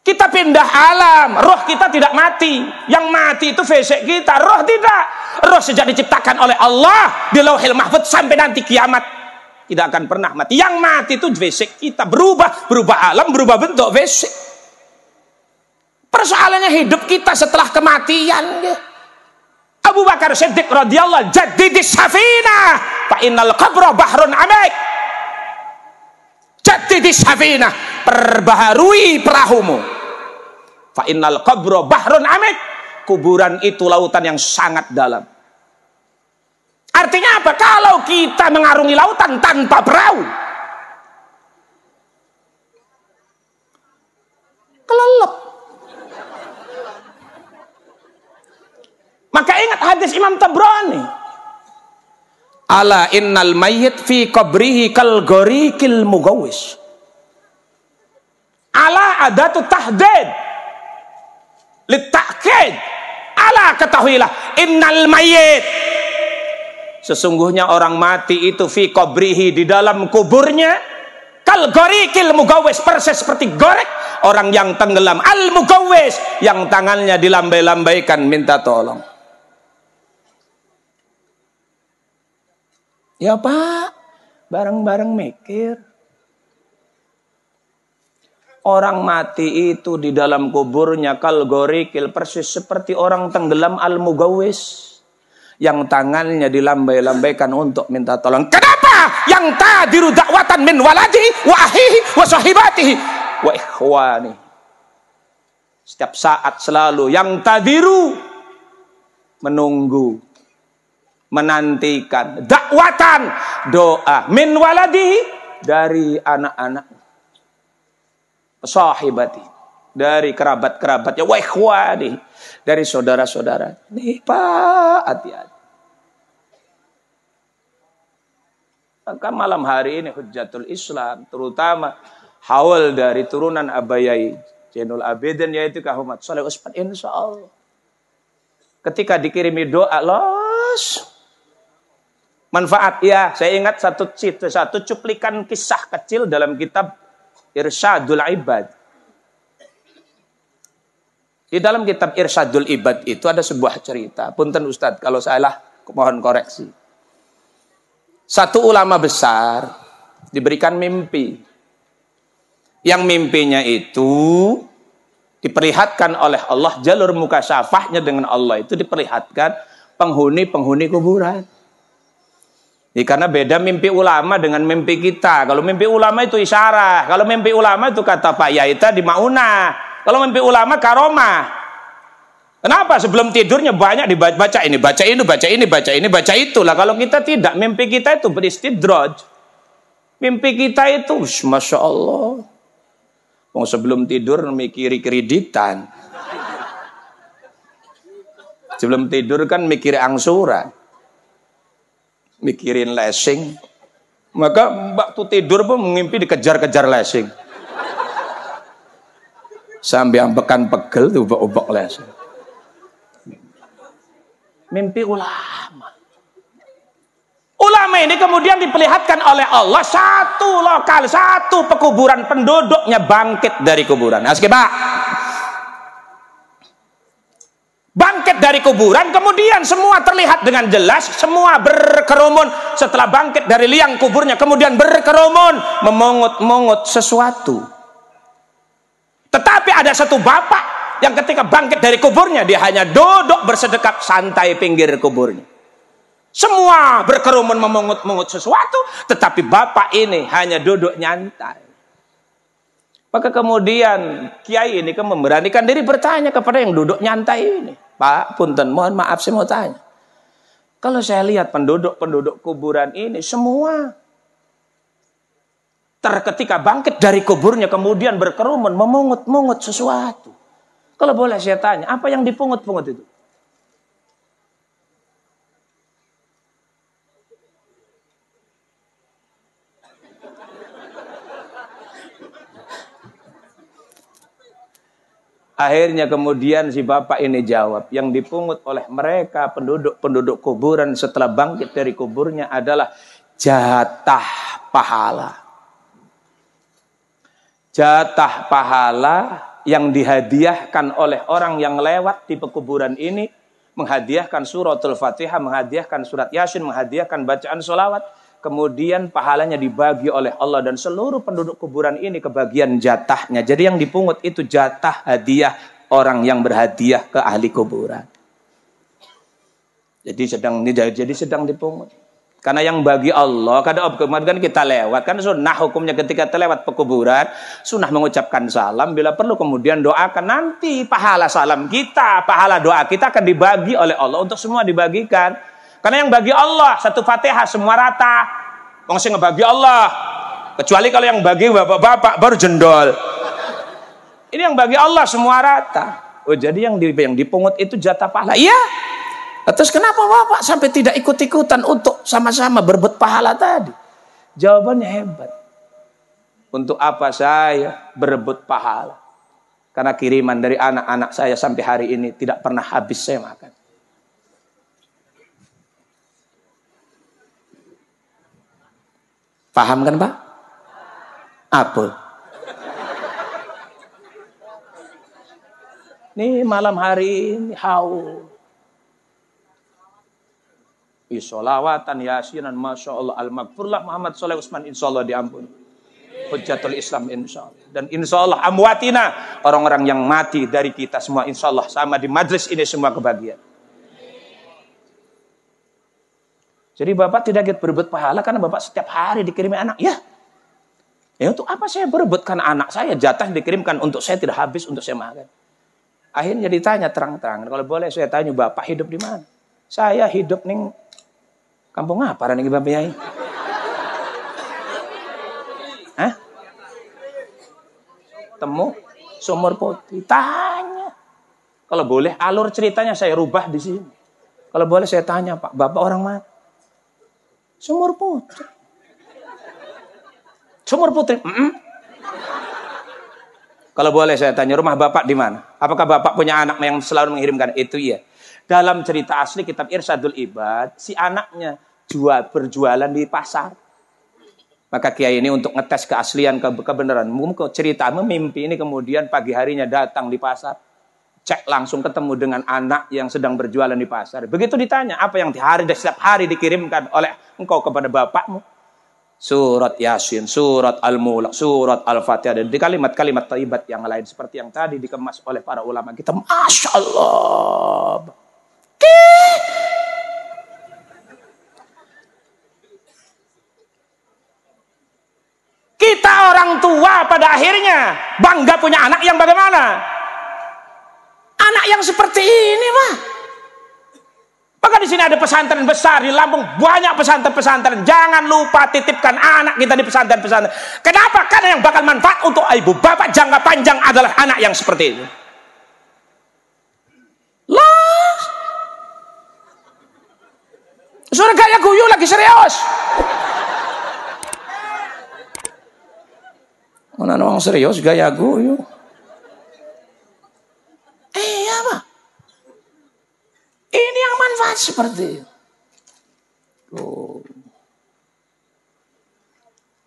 Kita pindah alam, roh kita tidak mati. Yang mati itu fisik kita, roh tidak. Roh sejak diciptakan oleh Allah di Lauhil Mahfuz sampai nanti kiamat tidak akan pernah mati. Yang mati itu fisik kita, berubah alam, berubah bentuk fisik. Persoalannya hidup kita setelah kematian. Abu Bakar Siddiq radhiyallahu jaddidis safinah fa innal qabra bahrun amik. Jaddidis safinah, perbaharui perahumu. Fa innal qabra bahrun amik. Kuburan itu lautan yang sangat dalam. Artinya apa? Kalau kita mengarungi lautan tanpa perahu, kelelep. Maka ingat hadis Imam Tabrani. Ala innal mayyit fi qabrihi kal gharikil mugawwis. Ala adatu tahdid. Litakid. Ala ketahuilah innal mayyit. Sesungguhnya orang mati itu fi qabrihi, di dalam kuburnya, kal gharikil mugawwis, persis seperti gorek orang yang tenggelam. Al mugawwis, yang tangannya dilambai-lambaikan minta tolong. Ya Pak, bareng-bareng mikir. Orang mati itu di dalam kuburnya kal gharikil, persis seperti orang tenggelam, al mugawwis, yang tangannya dilambai-lambaikan untuk minta tolong. Kenapa? Yang tadiru dakwatan min waladi wa ahihi wa sahibatihi wa ikhwani. Setiap saat selalu yang tadiru, menunggu, menantikan, dakwatan, doa, min waladihi, dari anak-anak, sahibati, dari kerabat-kerabatnya, wa ikhwani, dari saudara-saudara. Nih Pak, hati-hati. Maka malam hari ini Hujjatul Islam, terutama haul dari turunan Abayai Zainul Abidin, yaitu Kak Ahmad Shaleh Utsman, insya Allah ketika dikirimi doa, los manfaat. Ya, saya ingat satu cuplikan kisah kecil dalam kitab Irsyadul Ibad. Di dalam kitab Irsyadul Ibad itu ada sebuah cerita. Punten Ustadz kalau salah, mohon koreksi. Satu ulama besar diberikan mimpi. Yang mimpinya itu diperlihatkan oleh Allah, jalur mukasyafahnya dengan Allah itu diperlihatkan penghuni-penghuni kuburan. Ya, karena beda mimpi ulama dengan mimpi kita. Kalau mimpi ulama itu isyarah. Kalau mimpi ulama itu kata Pak Yai di Mauna. Kalau mimpi ulama karomah. Kenapa? Sebelum tidurnya banyak dibaca ini, baca ini, baca ini, baca ini, baca itulah. Kalau kita tidak, mimpi kita itu beristidraj. Mimpi kita itu, masya Allah. Mau sebelum tidur mikiri kreditan. Sebelum tidur kan mikir angsuran, mikirin leasing. Maka waktu tidur pun mimpi dikejar-kejar leasing. Sampai ambekan pegel tuh ubah-ubah leasing. Mimpi ulama. Ulama ini kemudian diperlihatkan oleh Allah satu lokal, satu pekuburan, penduduknya bangkit dari kuburan. Aski Pak. Bangkit dari kuburan, kemudian semua terlihat dengan jelas, semua berkerumun setelah bangkit dari liang kuburnya, kemudian berkerumun memungut-mungut sesuatu. Tetapi ada satu bapak yang ketika bangkit dari kuburnya, dia hanya duduk bersedekap santai pinggir kuburnya. Semua berkerumun memungut-mungut sesuatu, tetapi bapak ini hanya duduk nyantai. Maka kemudian kiai ini kan memberanikan diri bertanya kepada yang duduk nyantai ini. Pak, punten, mohon maaf saya mau tanya. Kalau saya lihat penduduk-penduduk kuburan ini semua ketika bangkit dari kuburnya kemudian berkerumun memungut-mungut sesuatu. Kalau boleh saya tanya, apa yang dipungut-pungut itu? Akhirnya kemudian si bapak ini jawab, yang dipungut oleh mereka penduduk kuburan setelah bangkit dari kuburnya adalah jatah pahala. Jatah pahala yang dihadiahkan oleh orang yang lewat di pekuburan ini, menghadiahkan suratul Fatihah, menghadiahkan surat Yasin, menghadiahkan bacaan sholawat. Kemudian pahalanya dibagi oleh Allah dan seluruh penduduk kuburan ini kebagian jatahnya. Jadi yang dipungut itu jatah hadiah orang yang berhadiah ke ahli kuburan. Jadi sedang dipungut. Karena yang bagi Allah, kadang kemarin kita lewat, kan sunnah hukumnya ketika terlewat pekuburan, sunnah mengucapkan salam, bila perlu kemudian doakan, nanti pahala salam kita, pahala doa kita akan dibagi oleh Allah untuk semua dibagikan. Karena yang bagi Allah satu Fatihah semua rata. Wong sing ngebagi Allah. Kecuali kalau yang bagi bapak-bapak baru jendol. Ini yang bagi Allah semua rata. Oh, jadi yang dipungut itu jatah pahala. Iya. Terus kenapa bapak sampai tidak ikut-ikutan untuk sama-sama berebut pahala tadi? Jawabannya hebat. Untuk apa saya berebut pahala? Karena kiriman dari anak-anak saya sampai hari ini tidak pernah habis saya makan. Paham kan Pak? Apa? Nih malam hari ini haul. Sholawatan, yasinan, Masya Allah, al-maghfurlah Muhammad Saleh Usman, insya Allah diampuni. Hujjatul Islam insya Allah. Dan insya Allah amwatina, orang-orang yang mati dari kita semua insya Allah sama di majlis ini semua kebahagiaan. Jadi bapak tidak berebut pahala karena bapak setiap hari dikirimi anak. Ya untuk apa saya berebut? Karena anak saya jatah dikirimkan untuk saya tidak habis untuk saya makan. Akhirnya ditanya terang-terangan. Kalau boleh saya tanya bapak hidup di mana? Saya hidup ning kampung apa nih bapak Yai? Hah? Temu Sumur Putih. Tanya. Kalau boleh alur ceritanya saya rubah di sini. Kalau boleh saya tanya Pak, bapak orang mana? Sumur Putih. Sumur Putih. Kalau boleh saya tanya, rumah bapak di mana? Apakah bapak punya anak yang selalu mengirimkan? Itu iya. Dalam cerita asli kitab Irsadul Ibad, si anaknya berjualan di pasar. Maka kiai ini untuk ngetes keaslian, kebenaran. Cerita memimpi ini kemudian pagi harinya datang di pasar. Cek langsung ketemu dengan anak yang sedang berjualan di pasar. Begitu ditanya, apa yang setiap hari dikirimkan oleh engkau kepada bapakmu? Surat Yasin, surat Al-Mulk, surat Al-Fatihah. Dan di kalimat-kalimat thayyibat yang lain. Seperti yang tadi dikemas oleh para ulama kita. Masya Allah. Kita orang tua pada akhirnya bangga punya anak yang bagaimana? Anak yang seperti ini, Pak. Maka di sini ada pesantren besar di Lampung, banyak pesantren-pesantren. Jangan lupa titipkan anak kita di pesantren-pesantren. Kenapa? Karena yang bakal manfaat untuk ibu bapak jangka panjang adalah anak yang seperti itu. Lah, sudah gaya guyu lagi serius. Mana orang serius gaya guyu? Iya Pak. Ini yang manfaat seperti itu.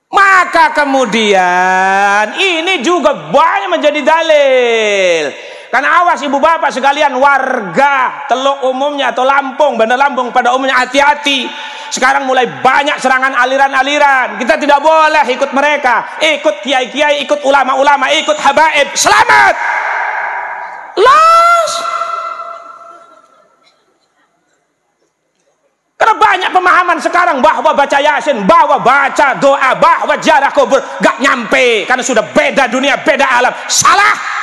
Maka kemudian ini juga banyak menjadi dalil. Karena awas ibu bapak sekalian, warga Teluk umumnya atau Lampung, Bandar Lampung pada umumnya hati-hati. Sekarang mulai banyak serangan aliran-aliran. Kita tidak boleh ikut mereka. Ikut kiai-kiai, ikut ulama-ulama, ikut habaib. Selamat. Los. Karena banyak pemahaman sekarang bahwa baca Yasin, bahwa baca doa, bahwa ziarah kubur gak nyampe. Karena sudah beda dunia, beda alam. Salah.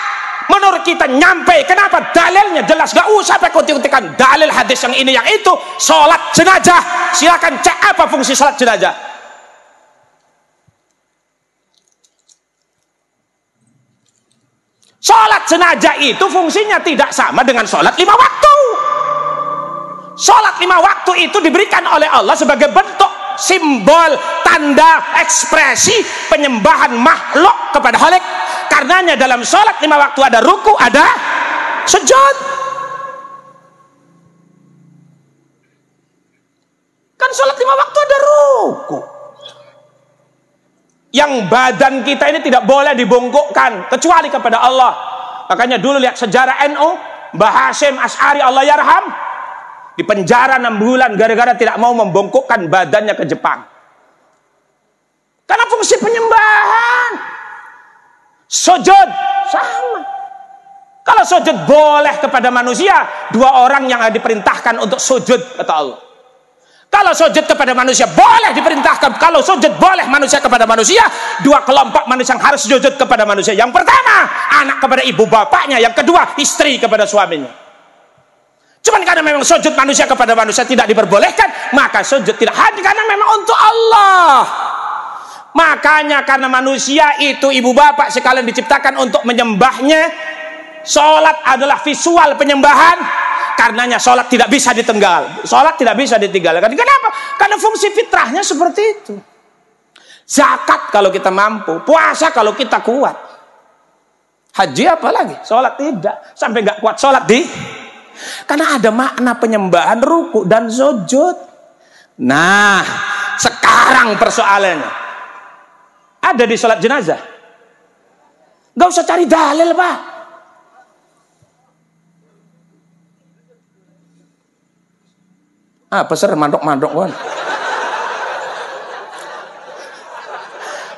Menurut kita nyampe. Kenapa? Dalilnya jelas. Gak usah pakai utik-utikan dalil hadis yang ini yang itu. Sholat jenazah. Silakan cek apa fungsi sholat jenazah. Sholat jenazah itu fungsinya tidak sama dengan sholat 5 waktu. Sholat 5 waktu itu diberikan oleh Allah sebagai bentuk simbol, tanda, ekspresi penyembahan makhluk kepada Khalik. Karenanya dalam sholat 5 waktu ada ruku, ada sujud. Kan sholat 5 waktu ada ruku. Yang badan kita ini tidak boleh dibongkokkan kecuali kepada Allah. Makanya dulu lihat sejarah NU, Mbah Hasyim Asy'ari Allah yarham, di penjara 6 bulan gara-gara tidak mau membongkokkan badannya ke Jepang. Karena fungsi penyembahan. Sujud sama. Kalau sujud boleh kepada manusia, 2 orang yang diperintahkan untuk sujud kata Allah. Kalau sujud kepada manusia boleh diperintahkan. Kalau sujud boleh manusia kepada manusia, 2 kelompok manusia yang harus sujud kepada manusia. Yang pertama, anak kepada ibu bapaknya. Yang kedua, istri kepada suaminya. Cuman karena memang sujud manusia kepada manusia tidak diperbolehkan, maka sujud tidak hadir karena memang untuk Allah. Makanya karena manusia itu ibu bapak sekalian diciptakan untuk menyembahnya, sholat adalah visual penyembahan. Karenanya sholat tidak bisa ditenggal, sholat tidak bisa ditinggalkan. Kenapa? Karena fungsi fitrahnya seperti itu. Zakat kalau kita mampu, puasa kalau kita kuat, haji apalagi, sholat tidak. Sampai nggak kuat sholat karena ada makna penyembahan ruku dan sujud. Nah, sekarang persoalannya ada di sholat jenazah. Nggak usah cari dalil, Pak. Apa ser mandok-mandok kan?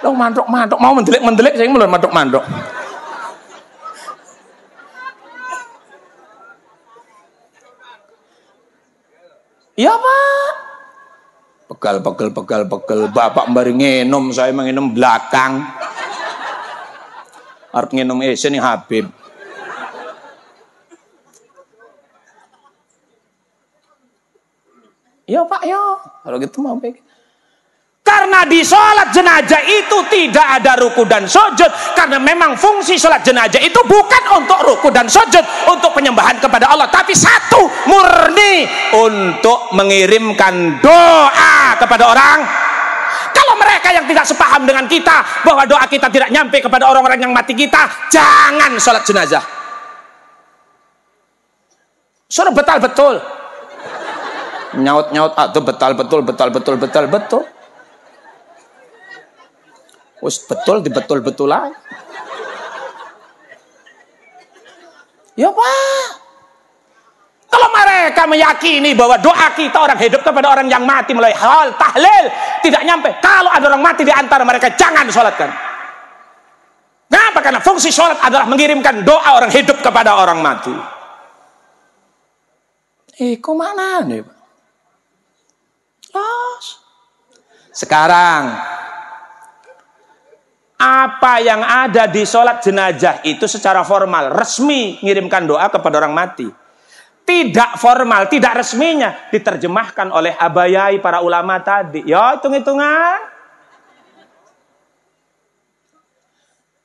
Lo mandok-mandok mau mendelik-mendelik saya mulai mandok-mandok. Iya, Pak. Pegal. Bapak mbari ngenom, saya menginum belakang. Arep ngenom esen Habib. Ya Pak, ya. Kalau gitu mau baik. Karena di sholat jenazah itu tidak ada ruku dan sujud. Karena memang fungsi sholat jenazah itu bukan untuk ruku dan sujud, untuk penyembahan kepada Allah. Tapi satu, murni untuk mengirimkan doa kepada orang. Kalau mereka yang tidak sepaham dengan kita, bahwa doa kita tidak nyampe kepada orang-orang yang mati kita, jangan sholat jenazah. Suruh betul-betul. Nyaut-nyaut atau betul. Wes betul lah. Ya Pak. Kalau mereka meyakini bahwa doa kita orang hidup kepada orang yang mati melalui hal tahlil tidak nyampe, kalau ada orang mati di antara mereka jangan sholatkan. Kenapa? Karena fungsi sholat adalah mengirimkan doa orang hidup kepada orang mati. Kok mana nih Pak? Sekarang apa yang ada di sholat jenazah itu secara formal resmi ngirimkan doa kepada orang mati. Tidak formal, tidak resminya diterjemahkan oleh abayai para ulama tadi. Ya hitung-hitungan.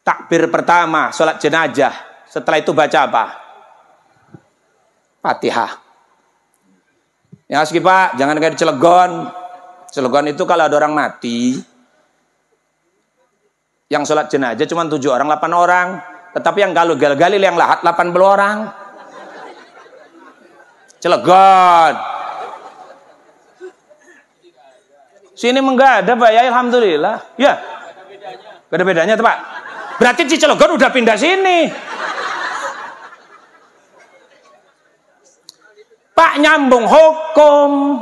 Takbir pertama sholat jenazah, setelah itu baca apa? Fatihah. Ya sekali Pak, jangan kayak di Cilegon. Cilegon itu kalau ada orang mati, yang sholat jenazah cuma 7 orang, 8 orang. Tetapi yang kalau gal-galil yang lahat 80 orang. Cilegon. Sini enggak ada Pak ya, alhamdulillah. Ya. Gak ada bedanya tuh Pak. Berarti di Cilegon udah pindah sini. Pak nyambung hukum.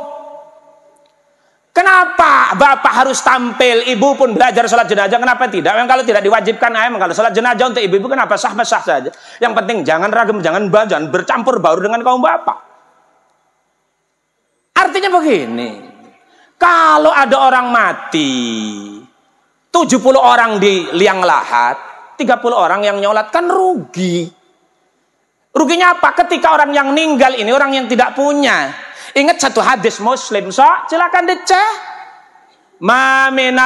Kenapa Bapak harus tampil? Ibu pun belajar sholat jenazah, kenapa tidak? Memang kalau tidak diwajibkan, memang kalau sholat jenazah untuk ibu-ibu kenapa sah saja. Yang penting jangan ragam, jangan bercampur baur dengan kaum Bapak. Artinya begini, kalau ada orang mati, 70 orang di liang lahat, 30 orang yang nyolat kan rugi. Ruginya apa? Ketika orang yang meninggal ini orang yang tidak punya. Ingat satu hadis Muslim, silakan dicek. Mamin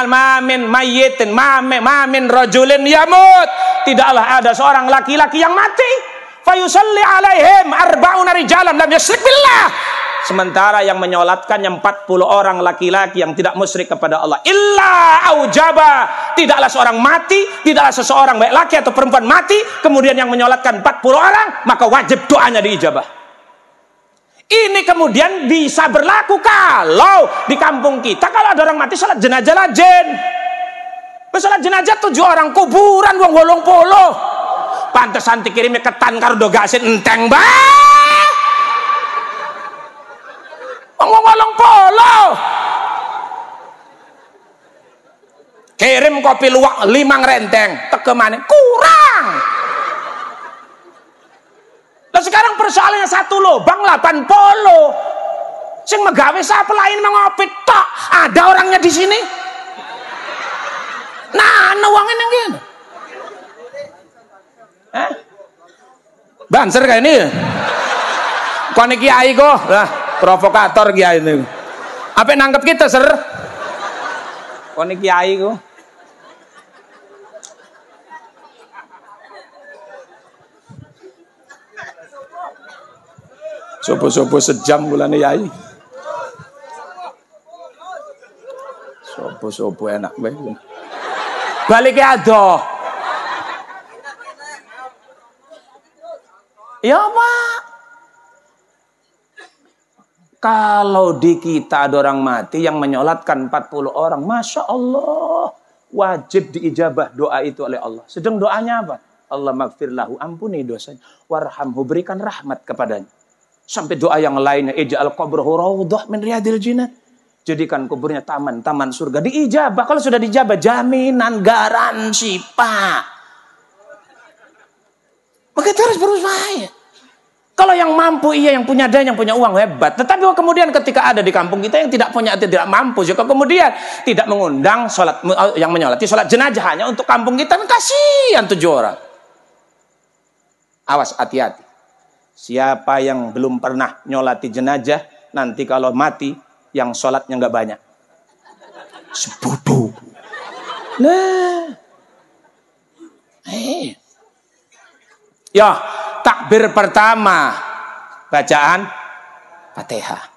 rajulin yamut. Tidaklah ada seorang laki-laki yang mati. Fayusalli alaihim arba'una rijalan lam yusyrik billah. Sementara yang menyolatkannya 40 orang laki-laki yang tidak musyrik kepada Allah. Illa aujaba tidaklah seorang mati, tidaklah seseorang baik laki atau perempuan mati, kemudian yang menyolatkan 40 orang, maka wajib doanya diijabah. Ini kemudian bisa berlaku kalau di kampung kita, kalau ada orang mati sholat jenazah lajen. Sholat jenazah 7 orang, kuburan wong 80. Pantesan dikirimnya ketan karo do gasin enteng bah. Wong 80. Kirim kopi luwak 5 renteng, tekemane kurang. Lah sekarang persoalannya 1 lubang 80. Sing megawe sapa lain ngopi tok. Ada orangnya di sini. Nah, uangnya nang kene. Banser kayak ini. Kone kiai kok. Lah, provokator kiai ini. Apa nangkep kita, Ser? Kone kiai kok. Sopo-sopo sejam bulane yai. Sopo-sopo enak bae. Balik ke adoh. Ya Pak. Kalau di kita ada orang mati yang menyolatkan 40 orang, Masya Allah, wajib diijabah doa itu oleh Allah. Sedang doanya apa? Allah maghfirlahu, ampuni dosanya. Warhamhu, berikan rahmat kepadanya. Sampai doa yang lainnya, ij'al qabrahu raudhah min riyadil jinnah. Jadikan kuburnya taman-taman surga. Diijabah. Kalau sudah dijabah, jaminan, garansi, Pak. Maka itu harus berusaha ya. Kalau yang mampu, iya, yang punya dana, yang punya uang, hebat. Tetapi kemudian ketika ada di kampung kita yang tidak punya, tidak mampu, juga kemudian tidak mengundang sholat, yang menyolati sholat jenazah hanya untuk kampung kita, kasihan 7 orang. Awas, hati-hati. Siapa yang belum pernah nyolati jenazah, nanti kalau mati, yang sholatnya nggak banyak. Sebodoh. Nah. Ya, takbir pertama, bacaan Fatihah.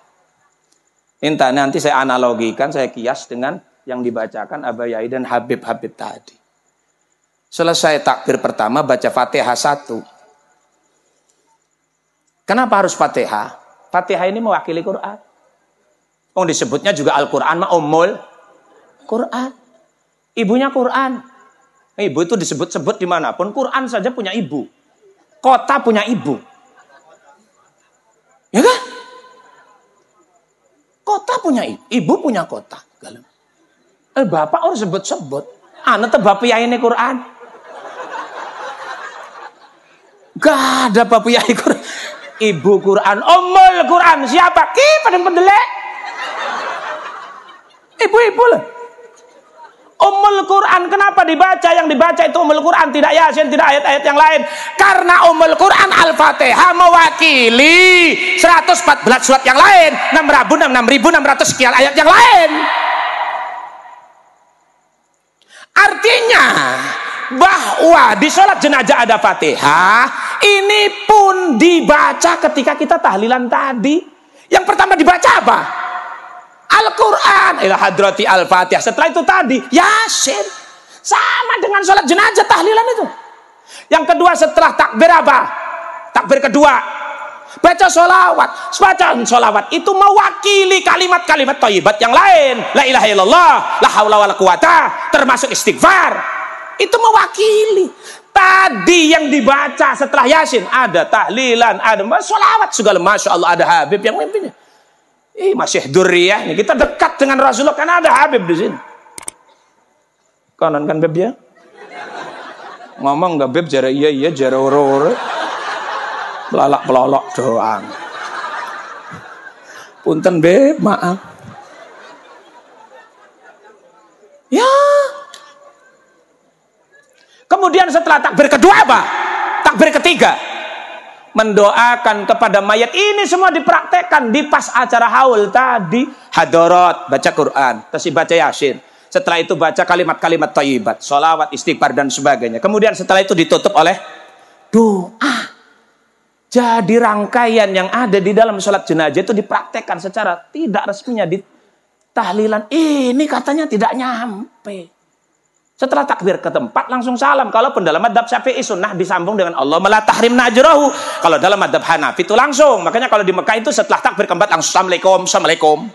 Nanti saya analogikan, saya kias dengan yang dibacakan Abah Yai dan Habib-Habib tadi. Selesai takbir pertama, baca Fatihah 1. Kenapa harus Fatihah? Fatihah ini mewakili Quran. Disebutnya juga Al-Quran, Ummul Quran. Ibunya Quran. Ibu itu disebut-sebut dimanapun. Quran saja punya ibu. Kota punya ibu. Ya kan? Kota punya ibu. Ibu punya kota. Bapak harus sebut-sebut. Anak bapak yai ini Quran. Gak ada bapak yai Quran. Ibu Quran, Ummul Quran. Siapa? Pada pendelek. Ibu-ibu lah. Ummul Quran, kenapa dibaca? Yang dibaca itu Ummul Quran, tidak Yasin, tidak ayat-ayat yang lain. Karena Ummul Quran Al-Fatihah mewakili 114 surat yang lain, 6.600 sekian ayat yang lain. Artinya bahwa di sholat jenazah ada Fatihah, ini pun dibaca ketika kita tahlilan tadi. Yang pertama dibaca apa? Al-Quran, ila hadrati al-Fatihah. Setelah itu tadi Yasin. Sama dengan sholat jenazah tahlilan itu. Yang kedua setelah takbir apa? Takbir kedua baca sholawat. Bacaan sholawat itu mewakili kalimat-kalimat thayyibat yang lain. La ilaha illallah, la haula wala quwata, termasuk istighfar. Itu mewakili. Tadi yang dibaca setelah Yasin ada tahlilan, ada sholawat segala, Masya Allah, ada Habib yang memimpinnya. Masih Durriyah, kita dekat dengan Rasulullah karena ada Habib di sini. Kanan kan Beb ya? Ngomong nggak Beb, jara iya, jara oro-oro. Pelalak-pelalak doang. Punten Beb, maaf. Ya. Kemudian setelah takbir kedua apa? Takbir ketiga. Mendoakan kepada mayat. Ini semua dipraktekkan di pas acara haul tadi. Hadarat, baca Quran, terus baca Yasin. Setelah itu baca kalimat-kalimat thayyibat, sholawat, istighfar dan sebagainya. Kemudian setelah itu ditutup oleh doa. Jadi rangkaian yang ada di dalam sholat jenazah itu dipraktekkan secara tidak resminya di tahlilan. Ini katanya tidak nyampe. Setelah takbir ke tempat langsung salam. Kalaupun dalam madhab Syafi'i sunnah disambung dengan Allah la tahrimna ajrahu. Kalau dalam madhab Hanafi itu langsung. Makanya kalau di Mekah itu setelah takbir keempat langsung assalamualaikum, assalamualaikum.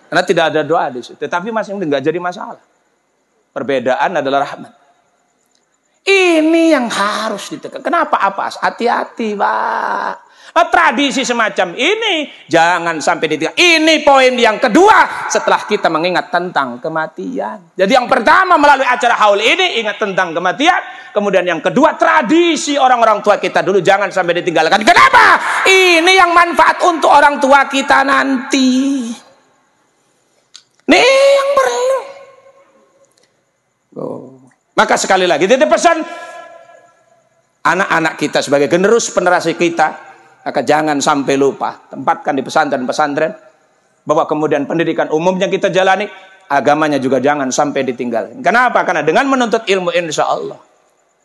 Karena tidak ada doa di situ. Tetapi masih nggak jadi masalah. Perbedaan adalah rahmat. Ini yang harus ditekan. Kenapa apa? Hati-hati, Pak. Tradisi semacam ini jangan sampai ditinggal. Ini poin yang kedua setelah kita mengingat tentang kematian. Jadi yang pertama melalui acara haul ini ingat tentang kematian. Kemudian yang kedua tradisi orang-orang tua kita dulu jangan sampai ditinggalkan. Kenapa? Ini yang manfaat untuk orang tua kita nanti. Nih yang perlu. Maka sekali lagi titip pesan anak-anak kita sebagai generasi penerus kita. Maka jangan sampai lupa tempatkan di pesantren-pesantren bahwa kemudian pendidikan umumnya kita jalani, agamanya juga jangan sampai ditinggal. Kenapa? Karena dengan menuntut ilmu insya Allah,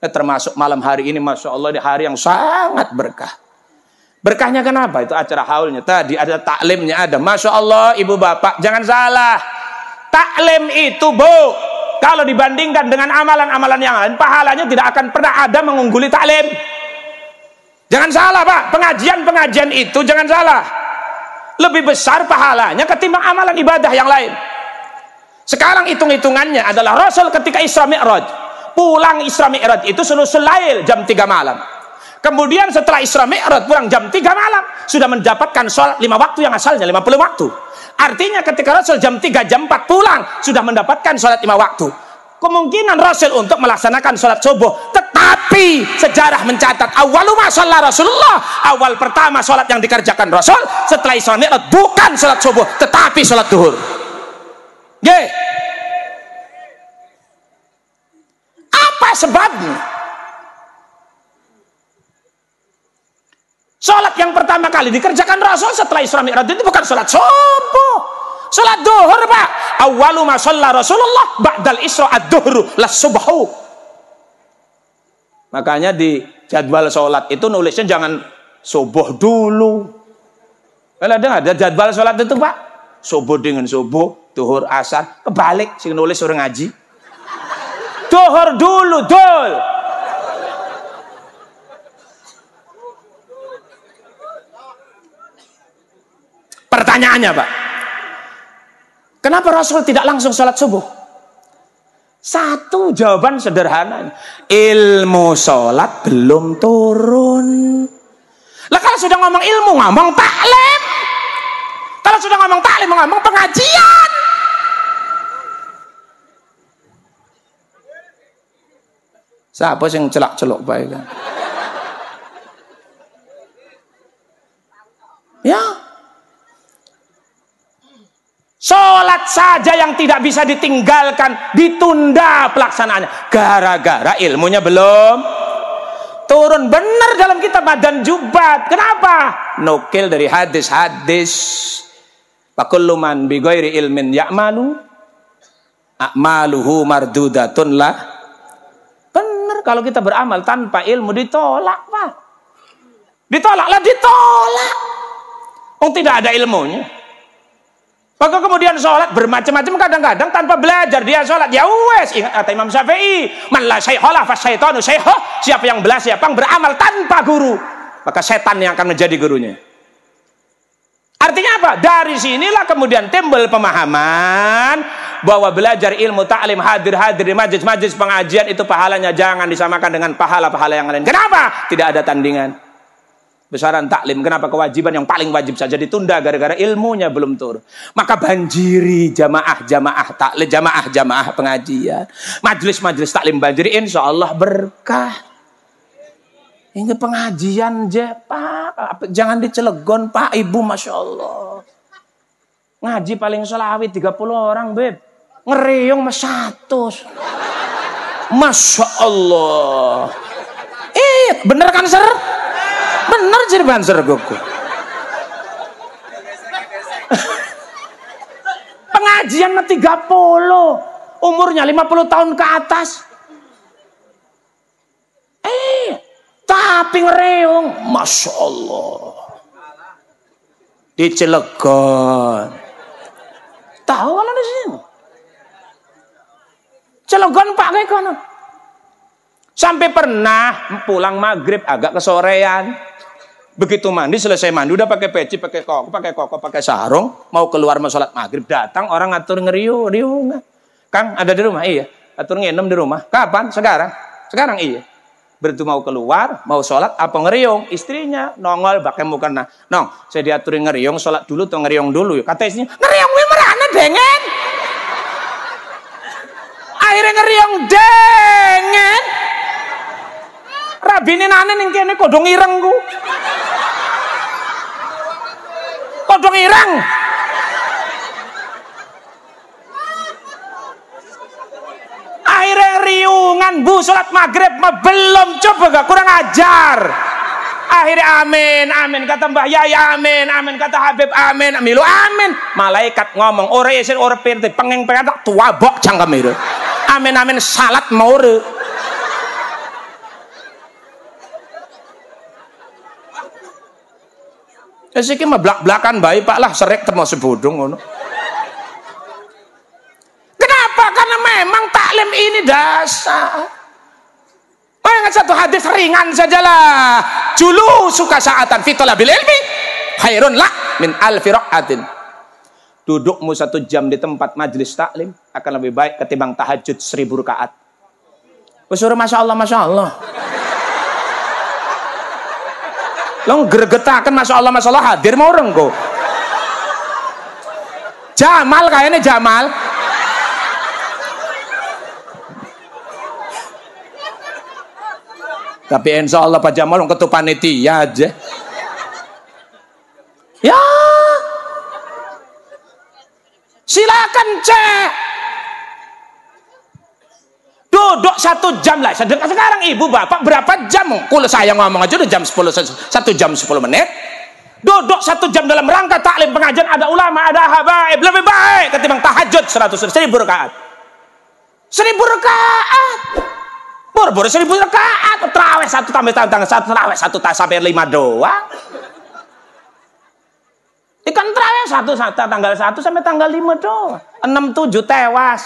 termasuk malam hari ini, masya Allah, di hari yang sangat berkah. Berkahnya kenapa? Itu acara haulnya tadi ada taklimnya ada, masya Allah, ibu bapak jangan salah, taklim itu bu, kalau dibandingkan dengan amalan-amalan yang lain, pahalanya tidak akan pernah ada mengungguli taklim. Jangan salah Pak, pengajian itu jangan salah. Lebih besar pahalanya ketimbang amalan ibadah yang lain. Sekarang hitung-hitungannya adalah Rasul ketika Isra Mi'raj. Pulang Isra Mi'raj itu sulusul lail jam 3 malam. Kemudian setelah Isra Mi'raj pulang jam 3 malam. Sudah mendapatkan sholat 5 waktu yang asalnya 50 waktu. Artinya ketika Rasul jam 3, jam 4 pulang. Sudah mendapatkan sholat 5 waktu. Kemungkinan Rasul untuk melaksanakan sholat subuh, tetapi sejarah mencatat awwalu ma shalla Rasulullah, awal pertama sholat yang dikerjakan Rasul setelah Isra Mi'raj bukan sholat subuh tetapi sholat duhur. Apa sebabnya? Sholat yang pertama kali dikerjakan Rasul setelah Isra Mi'raj itu bukan sholat subuh, sholat duhur Pak. Awwalu ma shalla Rasulullah ba'dal Isra ad-duhru las subhu. Makanya di jadwal sholat itu nulisnya jangan subuh dulu. Ada jadwal sholat itu Pak? Subuh dengan subuh, duhur asar, kebalik sing nulis orang ngaji. Duhur dulu, dul. Pertanyaannya Pak, kenapa Rasul tidak langsung sholat subuh? Satu jawaban sederhana, ilmu sholat belum turun. Lah kalau sudah ngomong ilmu, ngomong taklim. Kalau sudah ngomong taklim, ngomong pengajian. Siapa yang celak-celok baik kan? Ya. Sholat saja yang tidak bisa ditinggalkan, ditunda pelaksanaannya. Gara-gara ilmunya belum turun. Benar dalam kitab Madan Jubat. Kenapa? Nukil dari hadis-hadis. Fakullu man bi ghairi ilmin ya'malu a'maluhu mardudatun lah. Benar, kalau kita beramal tanpa ilmu ditolak Pak. Ditolaklah, ditolak. Tidak ada ilmunya. Maka kemudian sholat bermacam-macam, kadang-kadang tanpa belajar dia sholat. Ya wes, ingat kata Imam Syafi'i, man la syaihola fasyaitonu syaihoh. Siapa yang belajar, siapa yang beramal tanpa guru, maka setan yang akan menjadi gurunya. Artinya apa? Dari sinilah kemudian timbul pemahaman bahwa belajar ilmu taklim, hadir-hadir di majlis-majlis pengajian itu pahalanya jangan disamakan dengan pahala-pahala yang lain. Kenapa? Tidak ada tandingan. Besaran taklim, kenapa kewajiban yang paling wajib saja ditunda gara-gara ilmunya belum turun. Maka banjiri jamaah-jamaah taklim, jamaah-jamaah pengajian, majlis-majlis taklim banjiri, insya Allah berkah. Ini pengajian je Pak, jangan dicelegon Pak Ibu, masya Allah. Ngaji paling selawit 30 orang beb, ngeriung mas 100. Masya Allah. Bener kan ser? Bener jadi banser gugu. Pengajian 30, umurnya 50 tahun ke atas. Tapi ngereung, masya Allah. Di Cilegon. Tahu kalau di sini. Cilegon Pak kayak kono. Sampai pernah pulang maghrib agak kesorean. Begitu mandi, selesai mandi udah pakai peci, pakai koko, pakai sarung, mau keluar mau sholat maghrib, datang orang ngatur ngeriung. Kang ada di rumah? Iya. Atur ngenem di rumah. Kapan? Sekarang. Sekarang iya. Berarti mau keluar, mau sholat apa ngeriung? Istrinya nongol pakai muka nong, saya diaturin ngeriung, sholat dulu atau ngeriung dulu? Kata istrinya, ngeriung merana dengen. Akhirnya ngeriung dengen. Rabine nane ning kene kodong ireng ku. Kodong ireng. Akhirnya riungan bu sholat maghrib belum, coba gak kurang ajar. Akhirnya amin kata Mbah Yai, amin kata Habib, amin amilu amin. Malaikat ngomong ore isin ore pirti pengeng tak tua bok cangkem itu. Amin salat maure. Esiki mah blak-blakan bae Pak lah serek temu sebodong ngono. Kenapa? Karena memang taklim ini dasar. Ingat satu hadis ringan sajalah. Julu suka saatan fi talabil ilmi khairun lak min alfi raqatin. Dudukmu 1 jam di tempat majelis taklim akan lebih baik ketimbang tahajud 1000 rakaat. Usul masya Allah. Lo gregetakan masya Allah hadir mau orang kok. Jamal kayaknya Jamal. Tapi insya Allah Pak Jamal ketua panitia aja. Ya. Silakan cek. Duduk 1 jam lah. Sekarang ibu bapak berapa jam? Kalau saya ngomong aja udah jam 10, 1 jam 10 menit. Duduk 1 jam dalam rangka taklim pengajian, ada ulama, ada habaib, lebih baik ketimbang tahajud 1000 rakaat. 1000 rakaat. Bor-bor 1000 rakaat. Terawih 1 tambah terawih 1 sampai 5 doang. Ikan terawih 1 tanggal 1 sampai tanggal 5 doang. 6-7 tewas.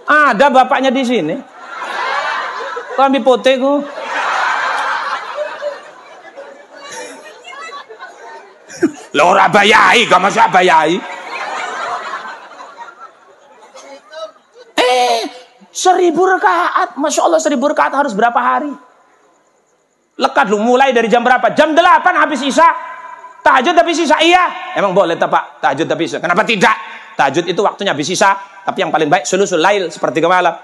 Ada bapaknya di sini. Kami poteku. Lo ora bayai, gak masuk bayai. 1000 rakaat, masya Allah 1000 rakaat harus berapa hari? Lekat lu mulai dari jam berapa? Jam 8 habis isya. Tahajud habis isya, iya. Emang boleh tak Pak? Tahajud habis isya. Kenapa tidak? Tahajud itu waktunya habis isya, tapi yang paling baik sulusul lail, sepertiga malam.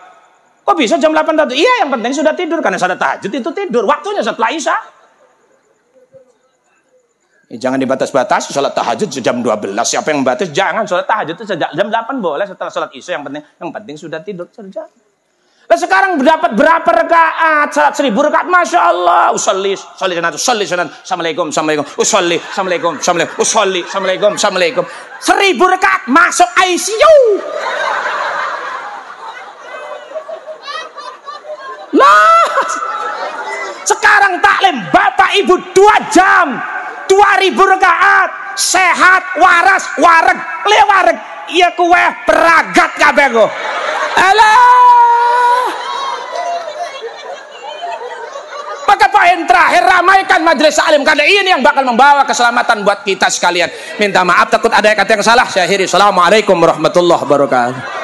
Kok bisa jam 8 tahajud? Iya, yang penting sudah tidur, karena salat tahajud itu tidur. Waktunya setelah isya. Jangan dibatas-batasi salat tahajud jam 12. Siapa yang membatasi? Jangan, salat tahajud itu sejak jam 8 boleh, setelah salat isya yang penting sudah tidur saja. Nah sekarang dapat berapa rakaat? Salat 1000 rakaat, masya Allah. Usolli sunat. Assalamualaikum. Usolli, assalamualaikum. Usolli, assalamualaikum. 1000 rakaat masuk ICU. Lah. Sekarang taklim bapak ibu 2 jam. 2000 rakaat. Sehat, waras, wareg, lewareg. Iya kue peragat kabeh go. Alah. Maka poin terakhir, ramaikan majelis taklim karena ini yang bakal membawa keselamatan buat kita sekalian. Minta maaf takut ada kata yang salah. Saya akhiri. Assalamualaikum warahmatullahi wabarakatuh.